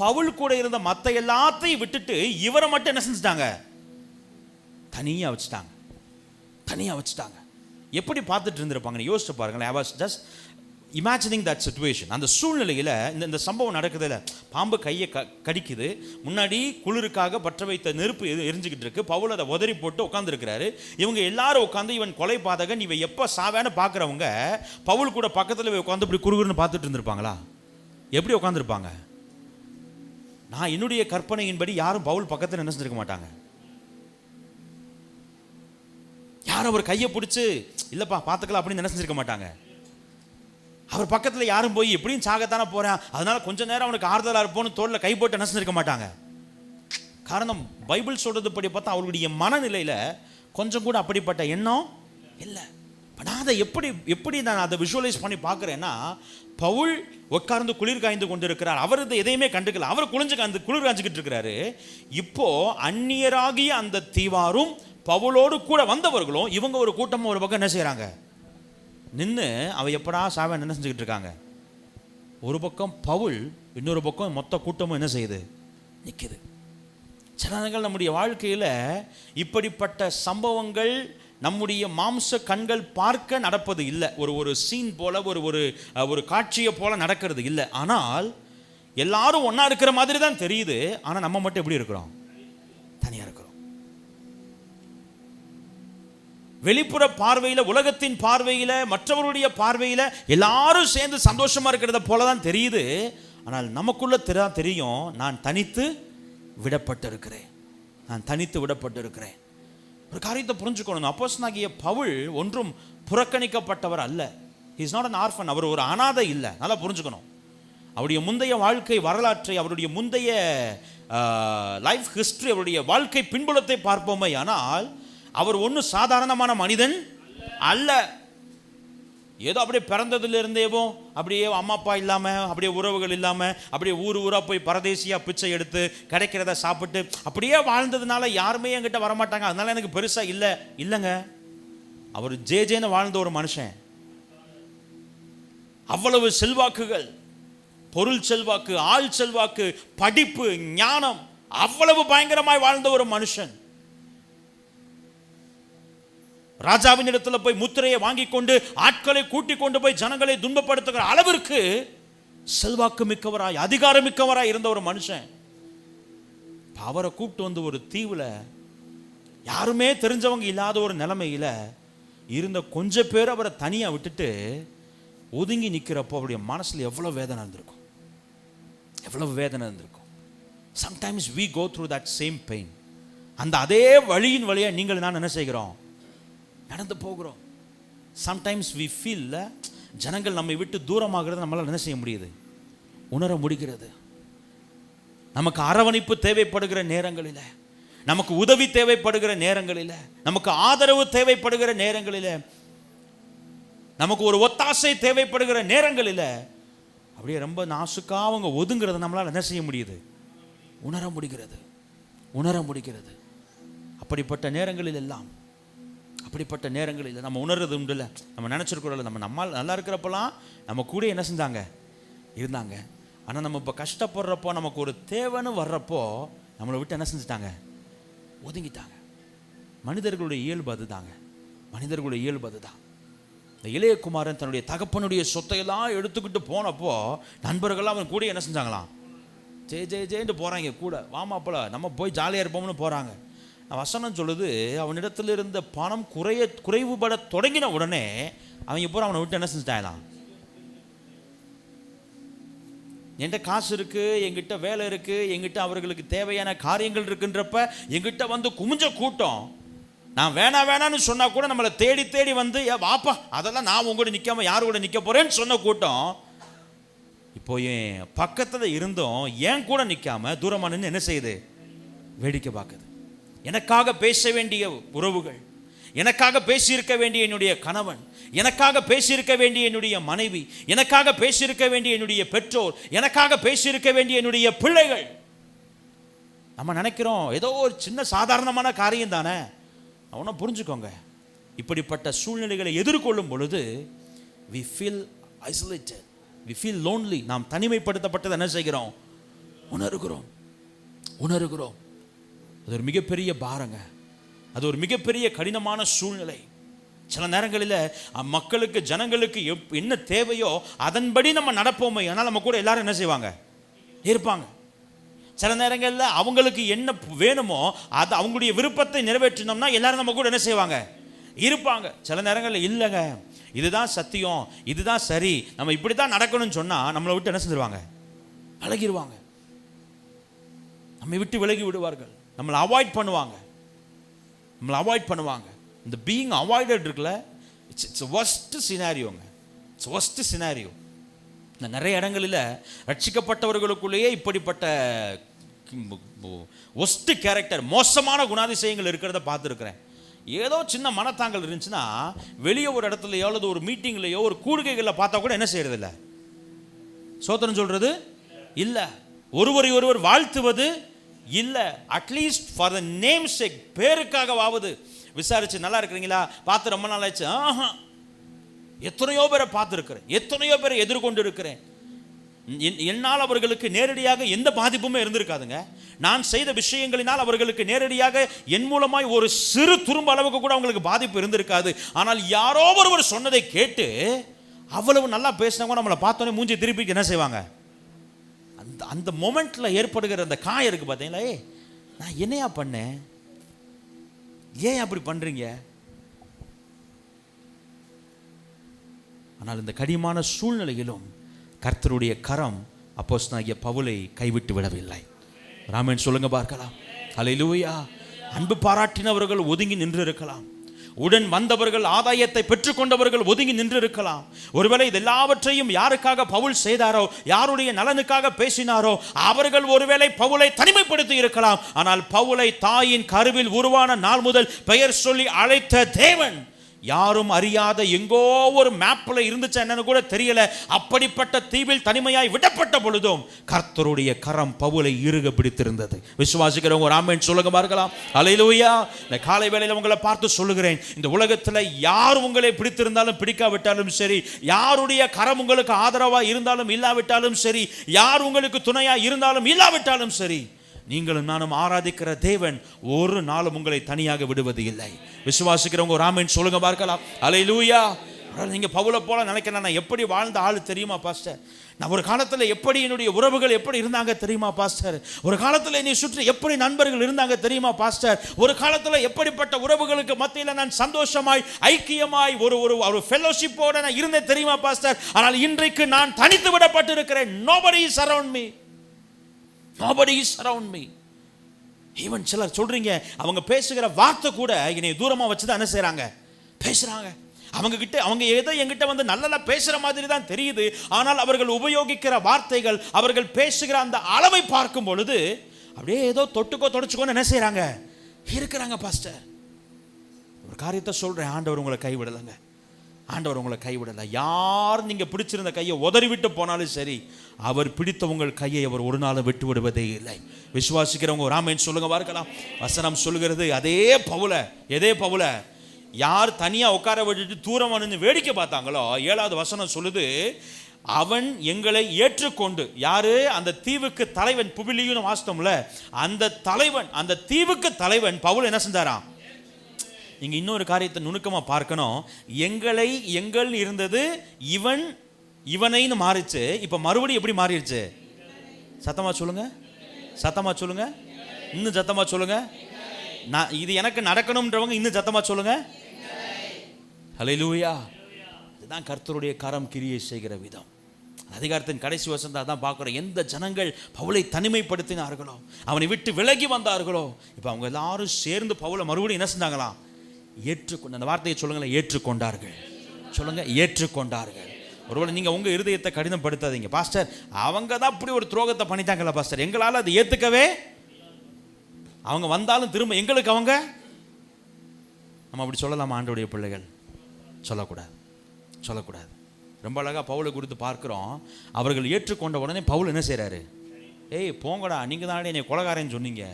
பவுல் கூட இருந்த மற்ற எல்லாத்தையும் விட்டுட்டு இவரை மட்டும் என்ன செஞ்சிட்டாங்க, தனியா வச்சுட்டாங்க. எப்படி பார்த்துட்டு இருந்திருப்பாங்க யோசிச்சு பாருங்களேன். I was just imagining that situation. அந்த சூழ்நிலையில் இந்த சம்பவம் நடக்குதுல, பாம்பு கையை கடிக்குது, முன்னாடி குளிருக்காக பற்ற வைத்த நெருப்பு எரிஞ்சுக்கிட்டு இருக்கு, பவுல் அதை உதறி போட்டு உட்காந்துருக்கிறாரு. இவங்க எல்லாரும் உட்காந்து இவன் கொலை பாதகன், இவன் எப்போ சாவேன்னு பார்க்குறவங்க பவுல் கூட பக்கத்தில் உட்காந்து இப்படி குறுகுறுன்னு பார்த்துட்டு இருந்திருப்பாங்களா, எப்படி உட்காந்துருப்பாங்க? நான் என்னுடைய கற்பனையின்படி யாரும் பவுல் பக்கத்தில் என்ன செஞ்சிருக்க மாட்டாங்க, யாரும் அவர் கையை பிடிச்சி இல்லைப்பா பார்த்துக்கலாம் அப்படின்னு என்ன செஞ்சிருக்க மாட்டாங்க. அவர் பக்கத்தில் யாரும் போய் எப்படியும் சாகத்தானே போகிறேன், அதனால கொஞ்ச நேரம் அவனுக்கு ஆறுதலாக இருப்போன்னு தோளில் கை போட்டு என்ன செஞ்சிருக்க மாட்டாங்க. காரணம், பைபிள் சொல்றது படி பார்த்தா அவருடைய மனநிலையில் கொஞ்சம் கூட அப்படிப்பட்ட எண்ணம் இல்லை. நான் அதை எப்படி நான் அதை விஷுவலைஸ் பண்ணி பார்க்குறேன்னா, பவுல் உட்கார்ந்து குளிர் காய்ந்து கொண்டு இருக்கிறார், அவர் இதை எதையுமே கண்டுக்கல, அவர் குளிர் காய்ஞ்சிக்கிட்டு இருக்கிறாரு. இப்போ அந்நியராகிய அந்த தீவாரும் பவுலோடு கூட வந்தவர்களும் இவங்க ஒரு கூட்டமும் ஒரு பக்கம் என்ன செய்கிறாங்க, நின்று அவ எப்படா சாவன் என்ன செஞ்சுக்கிட்டு இருக்காங்க. ஒரு பக்கம் பவுல், இன்னொரு பக்கம் மொத்த கூட்டமும் என்ன செய்யுது, நிற்குது. சில நேரங்கள் நம்முடைய வாழ்க்கையில் இப்படிப்பட்ட சம்பவங்கள் நம்முடைய மாம்ச கண்கள் பார்க்க நடப்பது இல்லை. ஒரு சீன் போல ஒரு காட்சியை போல நடக்கிறது இல்லை. ஆனால் எல்லாரும் ஒன்றா இருக்கிற மாதிரி தான் தெரியுது. ஆனால் நம்ம மட்டும் எப்படி இருக்கிறோம், தனியாக இருக்கிறோம். வெளிப்புற பார்வையில், உலகத்தின் பார்வையில், மற்றவருடைய பார்வையில் எல்லாரும் சேர்ந்து சந்தோஷமா இருக்கிறத போல தான் தெரியுது. ஆனால் நமக்குள்ள தெரியும், நான் தனித்து விடப்பட்டிருக்கிறேன். ஒரு காரியத்தை புரிஞ்சுக்கணும், அப்போஸ்தலனாகிய பவுல் ஒன்றும் புறக்கணிக்கப்பட்டவர் அல்ல. he is not an orphan. அவர் ஒரு அனாதை இல்லை. நல்லா புரிஞ்சுக்கணும். அவருடைய முந்தைய வாழ்க்கை வரலாற்றை, அவருடைய முந்தைய லைஃப் ஹிஸ்டரி, அவருடைய வாழ்க்கை பின்புலத்தை பார்ப்போமே, ஆனால் அவர் ஒன்றும் சாதாரணமான மனிதன் அல்ல. ஏதோ அப்படியே பிறந்ததுலேருந்தேவோ அப்படியே அம்மா அப்பா இல்லாமல், அப்படியே உறவுகள் இல்லாமல், அப்படியே ஊராக போய் பரதேசியாக பிச்சை எடுத்து கிடைக்கிறத சாப்பிட்டு அப்படியே வாழ்ந்ததுனால யாருமே என்கிட்ட வரமாட்டாங்க, அதனால எனக்கு பெருசாக இல்லைங்க. அவர் ஜேன்னு வாழ்ந்த ஒரு மனுஷன். அவ்வளவு செல்வாக்குகள், பொருள் செல்வாக்கு, ஆள் செல்வாக்கு, படிப்பு, ஞானம், அவ்வளவு பயங்கரமாய் வாழ்ந்த ஒரு மனுஷன். ராஜாவின் இடத்துல போய் முத்திரையை வாங்கி கொண்டு ஆட்களை கூட்டிக் கொண்டு போய் ஜனங்களை துன்பப்படுத்துகிற அளவிற்கு செல்வாக்கு மிக்கவராய், அதிகாரம் மிக்கவராய் இருந்த ஒரு மனுஷன். அவரை கூப்பிட்டு வந்து ஒரு தீவுல, யாருமே தெரிஞ்சவங்க இல்லாத ஒரு நிலைமையில இருந்த கொஞ்ச பேர் அவரை தனியா விட்டுட்டு ஒதுங்கி நிற்கிறப்போ அவருடைய மனசுல எவ்வளவு வேதனை இருந்திருக்கும். Sometimes we go through that same pain. அந்த அதே வழியின் வழியா நீங்கள் நான் என்ன செய்கிறோம், நடந்து போகிறோம். சம்டைம்ஸ் வி ஃபீல், ஜனங்கள் நம்மை விட்டு தூரமாகிறது நம்மளால் என்ன செய்ய முடியுது, உணர முடிகிறது. நமக்கு அரவணைப்பு தேவைப்படுகிற நேரங்களில், நமக்கு உதவி தேவைப்படுகிற நேரங்களில், நமக்கு ஆதரவு தேவைப்படுகிற நேரங்களில், நமக்கு ஒரு ஒத்தாசை தேவைப்படுகிற நேரங்களில் அப்படியே ரொம்ப நாசுக்காக அவங்க ஒதுங்கிறத நம்மளால் என்ன செய்ய முடியுது? உணர முடிகிறது. அப்படிப்பட்ட நேரங்களில் எல்லாம் நம்ம உணர்றது உண்டு இல்லை? நம்ம நினச்சிருக்கிறோம்ல, நம்ம நல்லா இருக்கிறப்பெல்லாம் நம்ம கூட என்ன செஞ்சாங்க? இருந்தாங்க. ஆனால் நம்ம இப்போ கஷ்டப்படுறப்போ, நமக்கு ஒரு தேவைன்னு வர்றப்போ நம்மளை விட்டு என்ன செஞ்சுட்டாங்க? ஒதுங்கிட்டாங்க. மனிதர்களுடைய இயல்பு அதுதாங்க. இந்த இளையகுமாரன் தன்னுடைய தகப்பனுடைய சொத்தையெல்லாம் எடுத்துக்கிட்டு போனப்போ நண்பர்கள்லாம் அவன் கூட என்ன செஞ்சாங்களாம்? ஜேன்னு போகிறாங்க. கூட வாமாப்பல நம்ம போய் ஜாலியாக இருப்போம்னு போகிறாங்க. வசனம் சொல்லுது, அவனிடத்தில் இருந்த பணம் குறைவுபட தொடங்கின உடனே அவங்க பூரா அவனை விட்டு என்ன செஞ்சுட்டாங்களாம்? என்கிட்ட காசு இருக்குது, என்கிட்ட வேலை இருக்குது, என்கிட்ட அவர்களுக்கு தேவையான காரியங்கள் இருக்குன்றப்ப என்கிட்ட வந்து குமிஞ்ச கூட்டம், நான் வேணான்னு சொன்னா கூட நம்மளை தேடி வந்து வாப்பா அதெல்லாம் நான் உங்களோட நிற்காம யாரு கூட நிற்க போறேன்னு சொன்ன கூட்டம் இப்போ என் பக்கத்தில் இருந்தும் ஏன் கூட நிற்காம தூரமாக நின்று என்ன செய்யுது? வேடிக்கை பார்க்குது. எனக்காக பேச வேண்டிய உறவுகள், எனக்காக பேசியிருக்க வேண்டிய என்னுடைய கணவன், எனக்காக பேசியிருக்க வேண்டிய என்னுடைய மனைவி, எனக்காக பேசியிருக்க வேண்டிய என்னுடைய பெற்றோர், எனக்காக பேசியிருக்க வேண்டிய என்னுடைய பிள்ளைகள், நம்ம நினைக்கிறோம் ஏதோ ஒரு சின்ன சாதாரணமான காரியம் தானே. அவனை புரிஞ்சுக்கோங்க, இப்படிப்பட்ட சூழ்நிலைகளை எதிர்கொள்ளும் பொழுது we feel isolated, we feel lonely. நாம் தனிமைப்படுத்தப்பட்டது என்ன செய்கிறோம்? உணர்கிறோம். அது ஒரு மிகப்பெரிய பாரங்க. அது ஒரு மிகப்பெரிய கடினமான சூழ்நிலை. சில நேரங்களில் மக்களுக்கு, ஜனங்களுக்கு என்ன தேவையோ அதன்படி நம்ம நடப்போமே, ஆனால் நம்ம கூட எல்லாரும் என்ன செய்வாங்க? இருப்பாங்க. சில நேரங்களில் அவங்களுக்கு என்ன வேணுமோ அது அவங்களுடைய விருப்பத்தை நிறைவேற்றினோம்னா எல்லாரும் நம்ம கூட என்ன செய்வாங்க? இருப்பாங்க. சில நேரங்களில் இல்லைங்க, இதுதான் சத்தியம், இதுதான் சரி, நம்ம இப்படி தான் நடக்கணும்னு சொன்னால் நம்மளை விட்டு என்ன செஞ்சிருவாங்க? விலகிடுவாங்க. நம்மை விட்டு விலகி விடுவார்கள். நம்மளை அவாய்ட் பண்ணுவாங்க. இந்த பீயிங் அவாய்டட் இருக்குல்ல, இட்ஸ் ஒர்ஸ்ட் சினாரியோங்க. It's worst scenario. நிறைய இடங்களில் ரட்சிக்கப்பட்டவர்களுக்குள்ளேயே இப்படிப்பட்ட ஒஸ்ட் கேரக்டர், மோசமான குணாதிசயங்கள் இருக்கிறத பார்த்துருக்கிறேன். ஏதோ சின்ன மனத்தாங்கல் இருந்துச்சுன்னா வெளியே ஒரு இடத்துலையோ அல்லது ஒரு மீட்டிங்லையோ ஒரு கூடுகைகளில் பார்த்தா கூட என்ன செய்யறது இல்லை? சோத்திரம் சொல்றது இல்லை, ஒருவர் வாழ்த்துவது இல்லை. At least for the name sake, பேருக்காகவாவது விசாரிச்சு நல்லா இருக்கிறீங்களா, பார்த்து ரொம்ப நாள் ஆச்சு. எத்தனையோ பேரை பார்த்துருக்கிறேன், எத்தனையோ பேரை எதிர்கொண்டு இருக்கிறேன். என்னால் அவர்களுக்கு நேரடியாக எந்த பாதிப்புமே இருந்திருக்காதுங்க. நான் செய்த விஷயங்களினால் அவர்களுக்கு நேரடியாக என் மூலமாய் ஒரு சிறு துரும்ப அளவுக்கு கூட அவங்களுக்கு பாதிப்பு இருந்திருக்காது. ஆனால் யாரோ ஒருவர் சொன்னதை கேட்டு அவ்வளவு நல்லா பேசினவங்க நம்மளை பார்த்தோன்னே மூஞ்சி திருப்பி என்ன செய்வாங்க? அந்த மொமெண்ட்ல ஏற்படுகிற அந்த காயம் இருக்கு பார்த்தீங்களா, நான் என்னையா பண்ணேன், ஏன் அப்படி பண்றீங்க? ஆனால் இந்த கடினமான சூழ்நிலையிலும் கர்த்தருடைய கரம் அப்போஸ்தலனாகிய பவுலை கைவிட்டு விடவில்லை. ராமன் சொல்லுங்க பார்க்கலாம். ஹல்லேலூயா. அன்பு பாராட்டினவர்கள் ஒதுங்கி நின்று இருக்கலாம், உடன் வந்தவர்கள், ஆதாயத்தை பெற்றுக்கொண்டவர்கள் ஒதுங்கி நின்று இருக்கலாம். ஒருவேளை இதெல்லாவற்றையும் யாருக்காக பவுல் செய்தாரோ, யாருடைய நலனுக்காக பேசினாரோ அவர்கள் ஒருவேளை பவுலை தனிமைப்படுத்தி இருக்கலாம். ஆனால் பவுலை தாயின் கருவில் உருவான நாள் முதல் பெயர் சொல்லி அழைத்த தேவன், யாரும் அறியாத எங்கோ ஒரு மேப்ல இருந்துச்சு என்னன்னு கூட தெரியல, அப்படிப்பட்ட தீவில் தனிமையாய் விடப்பட்ட பொழுதும் கர்த்தருடைய கரம் பவுலை இறுக பிடித்திருந்தது. விசுவாசிக்கிறவங்க ஒரு ஆமென் சொல்லுங்க பார்க்கலாம். ஹல்லேலூயா. இந்த காலை வேளையில உங்களை பார்த்து சொல்லுகிறேன், இந்த உலகத்தில் யார் உங்களை பிடித்திருந்தாலும் பிடிக்காவிட்டாலும் சரி, யாருடைய கரம் உங்களுக்கு ஆதரவா இருந்தாலும் இல்லாவிட்டாலும் சரி, யார் உங்களுக்கு துணையா இருந்தாலும் இல்லாவிட்டாலும் சரி, நீங்களும் நானும் ஆராதிக்கிற தேவன் ஒரு நாளும் உங்களை தனியாக விடுவது இல்லை. விசுவாசிக்கிறவங்க ஒரு ஆமென் சொல்லுங்க பார்க்கலாம். ஹல்லேலூயா. நீங்க பவுலை போல நினைக்கிறேன், நான் எப்படி வாழ்ந்த ஆள் தெரியுமா பாஸ்டர், நான் ஒரு காலத்தில் எப்படி என்னுடைய உறவுகள் எப்படி இருந்தாங்க தெரியுமா பாஸ்டர், ஒரு காலத்தில் என்னை சுற்றி எப்படி நண்பர்கள் இருந்தாங்க தெரியுமா பாஸ்டர், ஒரு காலத்தில் எப்படிப்பட்ட உறவுகளுக்கு மத்தியில் நான் சந்தோஷமாய் ஐக்கியமாய் ஒரு ஃபெலோஷிப்போட நான் இருந்தேன் தெரியுமா பாஸ்டர், ஆனால் இன்றைக்கு நான் தனித்து விடப்பட்டு இருக்கிறேன். nobody is around me. Nobody is around me. Even சிலர் சொல்றீங்க, அவங்க பேசுகிற வார்த்தை கூட என்னை தூரமா வச்சுதான் என்ன செய்றாங்க? பேசுறாங்க. அவங்க ஏதோ என்கிட்ட வந்து நல்லா பேசுற மாதிரி தான் தெரியுது, ஆனால் அவர்கள் உபயோகிக்கிற வார்த்தைகள், அவர்கள் பேசுகிற அந்த அளவை பார்க்கும் பொழுது அப்படியே ஏதோ தொடச்சுக்கோன்னு என்ன செய்றாங்க? இருக்கிறாங்க பாஸ்டர். ஒரு காரியத்தை சொல்றேன், ஆண்டவர் உங்களை கைவிடலைங்க. ஆண்டவர் உங்களை கைவிடலை. யார் நீங்க பிடிச்சிருந்த கையை உதறிவிட்டு போனாலும் சரி, அவர் பிடித்த உங்கள் கையை அவர் ஒரு நாளும் விட்டு விடுவதே இல்லை. விசுவாசிக்கிறவங்க ஒரு ஆமென் சொல்லுங்க பார்க்கலாம். வசனம் சொல்லுகிறது எதே பவுல யார் தனியா உட்கார விட்டுட்டு தூரம் வந்து வேடிக்கை பார்த்தாங்களோ, 7வது வசனம் சொல்லுது, அவன் எங்களை ஏற்றுக்கொண்டு, யாரு? அந்த தீவுக்கு தலைவன். புபிலியும் வாஸ்தவம்ல, அந்த தலைவன், அந்த தீவுக்கு தலைவன் பவுல் என்ன செஞ்சாராம்? நீங்க இன்னொரு காரியத்தை நுணுக்கமா பார்க்கணும். எங்கள் இருந்தது இவனைன்னு மாறிச்சு. இப்ப மறுபடியும் எப்படி மாறிடுச்சு? சத்தமா சொல்லுங்க, சத்தமா சொல்லுங்க, இன்னும் சத்தமா சொல்லுங்க. இது எனக்கு நடக்கணும்ன்றவங்க இன்னும் சத்தமா சொல்லுங்க. ஹல்லேலூயா. இதுதான் கர்த்தருடைய கரம் கிரியை செய்கிற விதம். அதிகாரத்தின் கடைசி வசனத்தை தான் பார்க்குறோம். எந்த ஜனங்கள் பவுலை தனிமைப்படுத்தினார்களோ, அவனை விட்டு விலகி வந்தார்களோ, இப்போ அவங்க எல்லாரும் சேர்ந்து பவுலை மறுபடியும் என்ன செஞ்சாங்களாம்? ஏற்றுக்கொண்டு. அந்த வார்த்தையை சொல்லுங்களேன், ஏற்றுக்கொண்டார்கள். சொல்லுங்க, ஏற்றுக்கொண்டார்கள். ஒருவேளை நீங்கள் உங்கள் இருதயத்தை கடினப்படுத்தாதீங்க. பாஸ்டர், அவங்க தான் இப்படி ஒரு துரோகத்தை பண்ணிட்டாங்களா பாஸ்டர், எங்களால் அதை ஏற்றுக்கவே, அவங்க வந்தாலும் திரும்ப எங்களுக்கு அவங்க, நம்ம அப்படி சொல்லலாமா? ஆண்டவருடைய பிள்ளைகள் சொல்லக்கூடாது. ரொம்ப அழகாக பவுலை குறித்து பார்க்குறோம். அவர்கள் ஏற்றுக்கொண்ட உடனே பவுல் என்ன செய்கிறாரு? ஏய் போங்கடா, நீங்கள் தானே என்னை கொலைகாரன்னு சொன்னீங்க,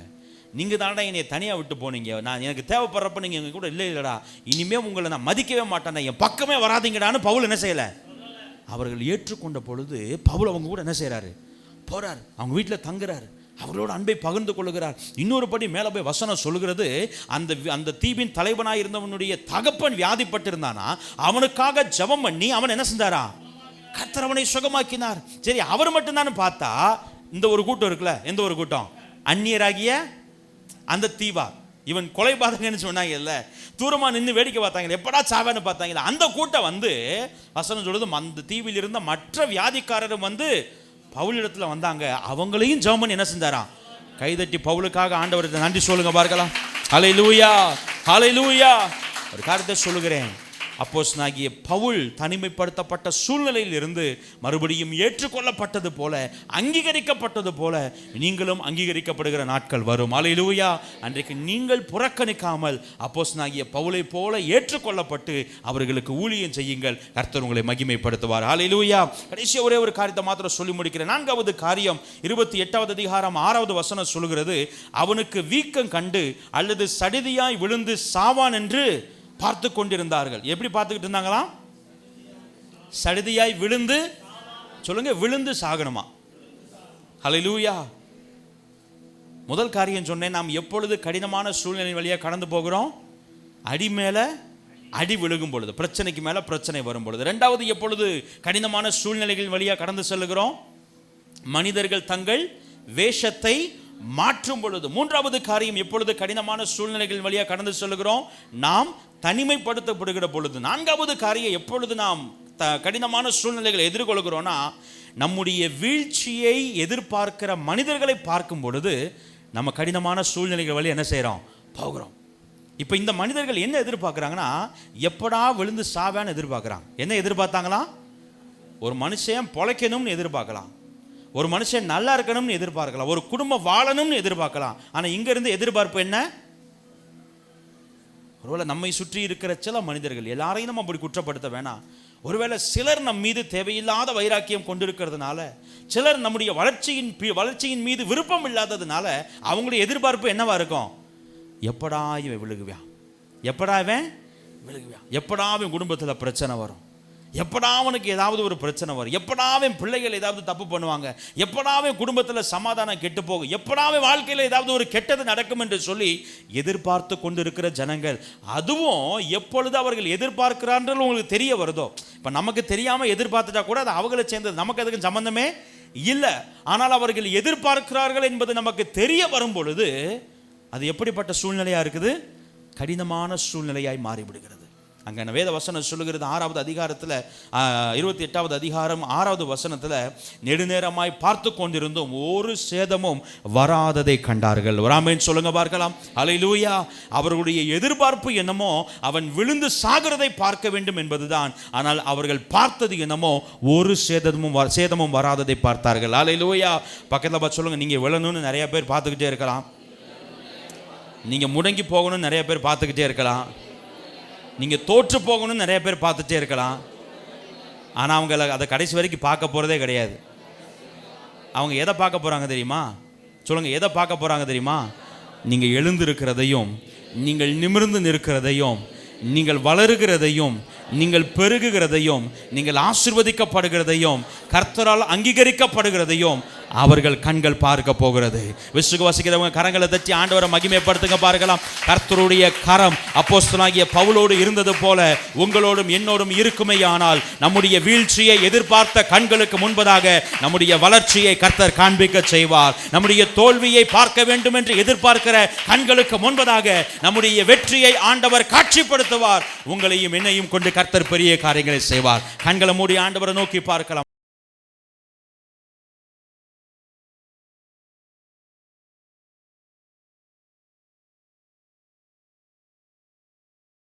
நீங்கள் தானடா என்னை தனியாக விட்டு போனீங்க, நான் எனக்கு தேவைப்படுறப்ப நீங்கள் எங்கள் கூட இல்லைடா, இனிமேல் உங்களை நான் மதிக்கவே மாட்டேன், என் பக்கமே வராதிங்கடான்னு பவுல் என்ன செய்யலை? அவர்கள் ஏற்றுக்கொண்ட பொழுது பவுல் அவங்க கூட என்ன செய்கிறாரு? போகிறார், அவங்க வீட்டில் தங்குறாரு, அவர்களோட அன்பை பகிர்ந்து கொள்ளுகிறார். இன்னொரு படி மேலே போய் வசனம் சொல்லுகிறது, அந்த தீவின் தலைவனாக இருந்தவனுடைய தகப்பன் வியாதிப்பட்டிருந்தானா, அவனுக்காக ஜெபம் பண்ணி அவன் என்ன செஞ்சாரா? கர்த்தர் அவனை சுகமாக்கினார். சரி, அவர் மட்டும்தானு பார்த்தா இந்த ஒரு கூட்டம் இருக்குல்ல, எந்த ஒரு கூட்டம்? அந்நியராகிய அந்த தீவா, இவன் கொலைபாதகன்னு சொன்னாங்கல்ல, தூரமா நின்று வேடிக்கை பார்த்தாங்க, எப்படா சாவேன்னு பார்த்தாங்க. அந்த கூட்டம் வந்து வசனம் சொல்லுது, அந்த தீவில் இருந்த மற்ற வியாதிக்காரரும் வந்து பவுலிடத்துல வந்தாங்க. அவங்களையும் ஜெபம் பண்ணி என்ன செஞ்சாராம்? கைதட்டி பவுலுக்காக ஆண்டவருக்கு நன்றி சொல்லுங்க பார்க்கலாம். ஹல்லேலூயா, ஹல்லேலூயா. ஒரு காரியத்தை சொல்லுகிறேன், அப்போஸ்தலனாகிய பவுல் தனிமைப்படுத்தப்பட்ட சூழ்நிலையில் இருந்து மறுபடியும் ஏற்றுக்கொள்ளப்பட்டது போல, அங்கீகரிக்கப்பட்டது போல நீங்களும் அங்கீகரிக்கப்படுகிற நாட்கள் வரும். ஹல்லேலூயா. அன்றைக்கு நீங்கள் புறக்கணிக்காமல் அப்போஸ்தலனாகிய பவுலை போல ஏற்றுக்கொள்ளப்பட்டு அவர்களுக்கு ஊழியம் செய்யுங்கள். கர்த்தர் உங்களை மகிமைப்படுத்துவார். ஹல்லேலூயா. கடைசி ஒரே ஒரு காரியத்தை மாத்திரம் சொல்லி முடிக்கிறேன். 4வது காரியம் 28வது அதிகாரம் 6வது வசனம் சொல்லுகிறது, அவனுக்கு வீக்கம் கண்டு அல்லது சடிதியாய் விழுந்து சாவான் என்று பார்த்து கொண்டிருந்தார்கள். எப்படி பார்த்துக்கிட்டு இருந்தாங்களாம்? சடிதியாய் விழுந்து, சொல்லுங்க, விழுந்து சாகணுமா? ஹல்லேலூயா. முதல் காரியம் சொன்னேன், நாம் எப்பொழுது கடினமான சூழ்நிலை வழியாக கடந்து போகிறோம்? அடி மேல அடி விழுகும் பொழுது, பிரச்சனைக்கு மேல பிரச்சனை வரும் பொழுது. 2வது, எப்பொழுது கடினமான சூழ்நிலைகள் வழியாக கடந்து செல்லுகிறோம்? மனிதர்கள் தங்கள் வேஷத்தை மாற்றும் பொழுது. 3வது காரியம், எப்பொழுது கடினமான சூழ்நிலைகள் வழியாக கடந்து செல்லுகிறோம்? நாம் தனிமைப்படுத்தப்படுகிற பொழுது. 4வது காரியம், எப்பொழுது நாம் கடினமான சூழ்நிலைகளை எதிர்கொள்கிறோம்னா, நம்முடைய வீழ்ச்சியை எதிர்பார்க்கிற மனிதர்களை பார்க்கும் பொழுது நம்ம கடினமான சூழ்நிலைகள் வழி என்ன செய்கிறோம்? போகிறோம். இப்போ இந்த மனிதர்கள் என்ன எதிர்பார்க்குறாங்கன்னா, எப்படா விழுந்து சாவான்னு எதிர்பார்க்குறாங்க. என்ன எதிர்பார்த்தாங்களாம்? ஒரு மனுஷன் பொழைக்கணும்னு எதிர்பார்க்கலாம், ஒரு மனுஷன் நல்லா இருக்கணும்னு எதிர்பார்க்கலாம், ஒரு குடும்பம் வாழணும்னு எதிர்பார்க்கலாம். ஆனால் இங்கிருந்து எதிர்பார்ப்பு என்ன? ஒருவேளை நம்மை சுற்றி இருக்கிற சில மனிதர்கள், எல்லாரையும் நம்ம அப்படி குற்றப்படுத்த வேணாம், ஒருவேளை சிலர் நம் மீது தேவையில்லாத வைராக்கியம் கொண்டிருக்கிறதுனால, சிலர் நம்முடைய வளர்ச்சியின் மீது விருப்பம் இல்லாததுனால அவங்களுடைய எதிர்பார்ப்பு என்னவா இருக்கும்? எப்படா இவன் விழுகுவான், எப்படா இவன் விழுகுவான், எப்படா இவன் குடும்பத்தில் பிரச்சனை வரும், எப்படா அவனுக்கு ஏதாவது ஒரு பிரச்சனை வரும், எப்படா அவன் பிள்ளைகள் ஏதாவது தப்பு பண்ணுவாங்க, எப்படா அவன் குடும்பத்தில் சமாதானம் கெட்டு போகும், எப்படா அவன் வாழ்க்கையில் ஏதாவது ஒரு கெட்டது நடக்கும் என்று சொல்லி எதிர்பார்த்து கொண்டிருக்கிற ஜனங்கள். அதுவும் எப்பொழுது அவர்கள் எதிர்பார்க்கிறார்கள் உங்களுக்கு தெரிய வருதோ, இப்போ நமக்கு தெரியாமல் எதிர்பார்த்துட்டா கூட அது அவங்களை சேர்ந்தது, நமக்கு அதுக்கு சம்பந்தமே இல்லை. ஆனால் அவர்கள் எதிர்பார்க்கிறார்கள் என்பது நமக்கு தெரிய வரும் பொழுது அது எப்படிப்பட்ட சூழ்நிலையாக இருக்குது? கடினமான சூழ்நிலையாய் மாறிவிடுகிறது. அங்கே வேத வசனம் சொல்லுகிறது 6வது அதிகாரத்தில் 28வது அதிகாரம் 6வது வசனத்தில், நெடுநேரமாய் பார்த்து கொண்டிருந்தும் ஒரு சேதமும் வராததை கண்டார்கள். ஒரு ஆமென் சொல்லுங்க பார்க்கலாம். ஹல்லேலூயா. அவர்களுடைய எதிர்பார்ப்பு என்னமோ அவன் விழுந்து சாகிறதை பார்க்க வேண்டும் என்பதுதான். ஆனால் அவர்கள் பார்த்தது என்னமோ ஒரு சேதமும் வராததை பார்த்தார்கள். ஹல்லேலூயா. பக்கத்தில் பார்த்து சொல்லுங்க, நீங்கள் விழணும்னு நிறைய பேர் பார்த்துக்கிட்டே இருக்கலாம், நீங்கள் முடங்கி போகணும்னு நிறைய பேர் பார்த்துக்கிட்டே இருக்கலாம், நீங்க தோற்று போகணும்னு நிறைய பேர் பார்த்துட்டே இருக்கலாம், ஆனா அவங்க அதை கடைசி வரைக்கும் பார்க்க போறதே கிடையாது. அவங்க எதை பார்க்க போறாங்க தெரியுமா? சொல்லுங்க, எதை பார்க்க போறாங்க தெரியுமா? நீங்க எழுந்திருக்கிறதையும், நீங்கள் நிமிர்ந்து நிற்கிறதையும், நீங்கள் வளருகிறதையும், நீங்கள் பெருகுகிறதையும், நீங்கள் ஆசீர்வதிக்கப்படுகிறதையும், கர்த்தரால் அங்கீகரிக்கப்படுகிறதையும் அவர்கள் கண்கள் பார்க்க போகிறது. விசுவாசிக்கிறவங்க கரங்களை தட்டி ஆண்டவரை மகிமைப்படுத்துங்க. பார்க்கலாம், கர்த்தருடைய கரம் அப்போஸ்தலனாகிய பவுலோடு இருந்தது போல உங்களோடும் என்னோடும் இருக்குமேயானால் நம்முடைய வீழ்ச்சியை எதிர்பார்த்த கண்களுக்கு முன்பதாக நம்முடைய வளர்ச்சியை கர்த்தர் காண்பிக்க செய்வார். நம்முடைய தோல்வியை பார்க்க வேண்டும் என்று எதிர்பார்க்கிற கண்களுக்கு முன்பதாக நம்முடைய வெற்றியை ஆண்டவர் காட்சிப்படுத்துவார். உங்களையும் என்னையும் கொண்டு கர்த்தர் பெரிய காரியங்களை செய்வார். கண்களை மூடி ஆண்டவரை நோக்கி பார்க்கலாம்.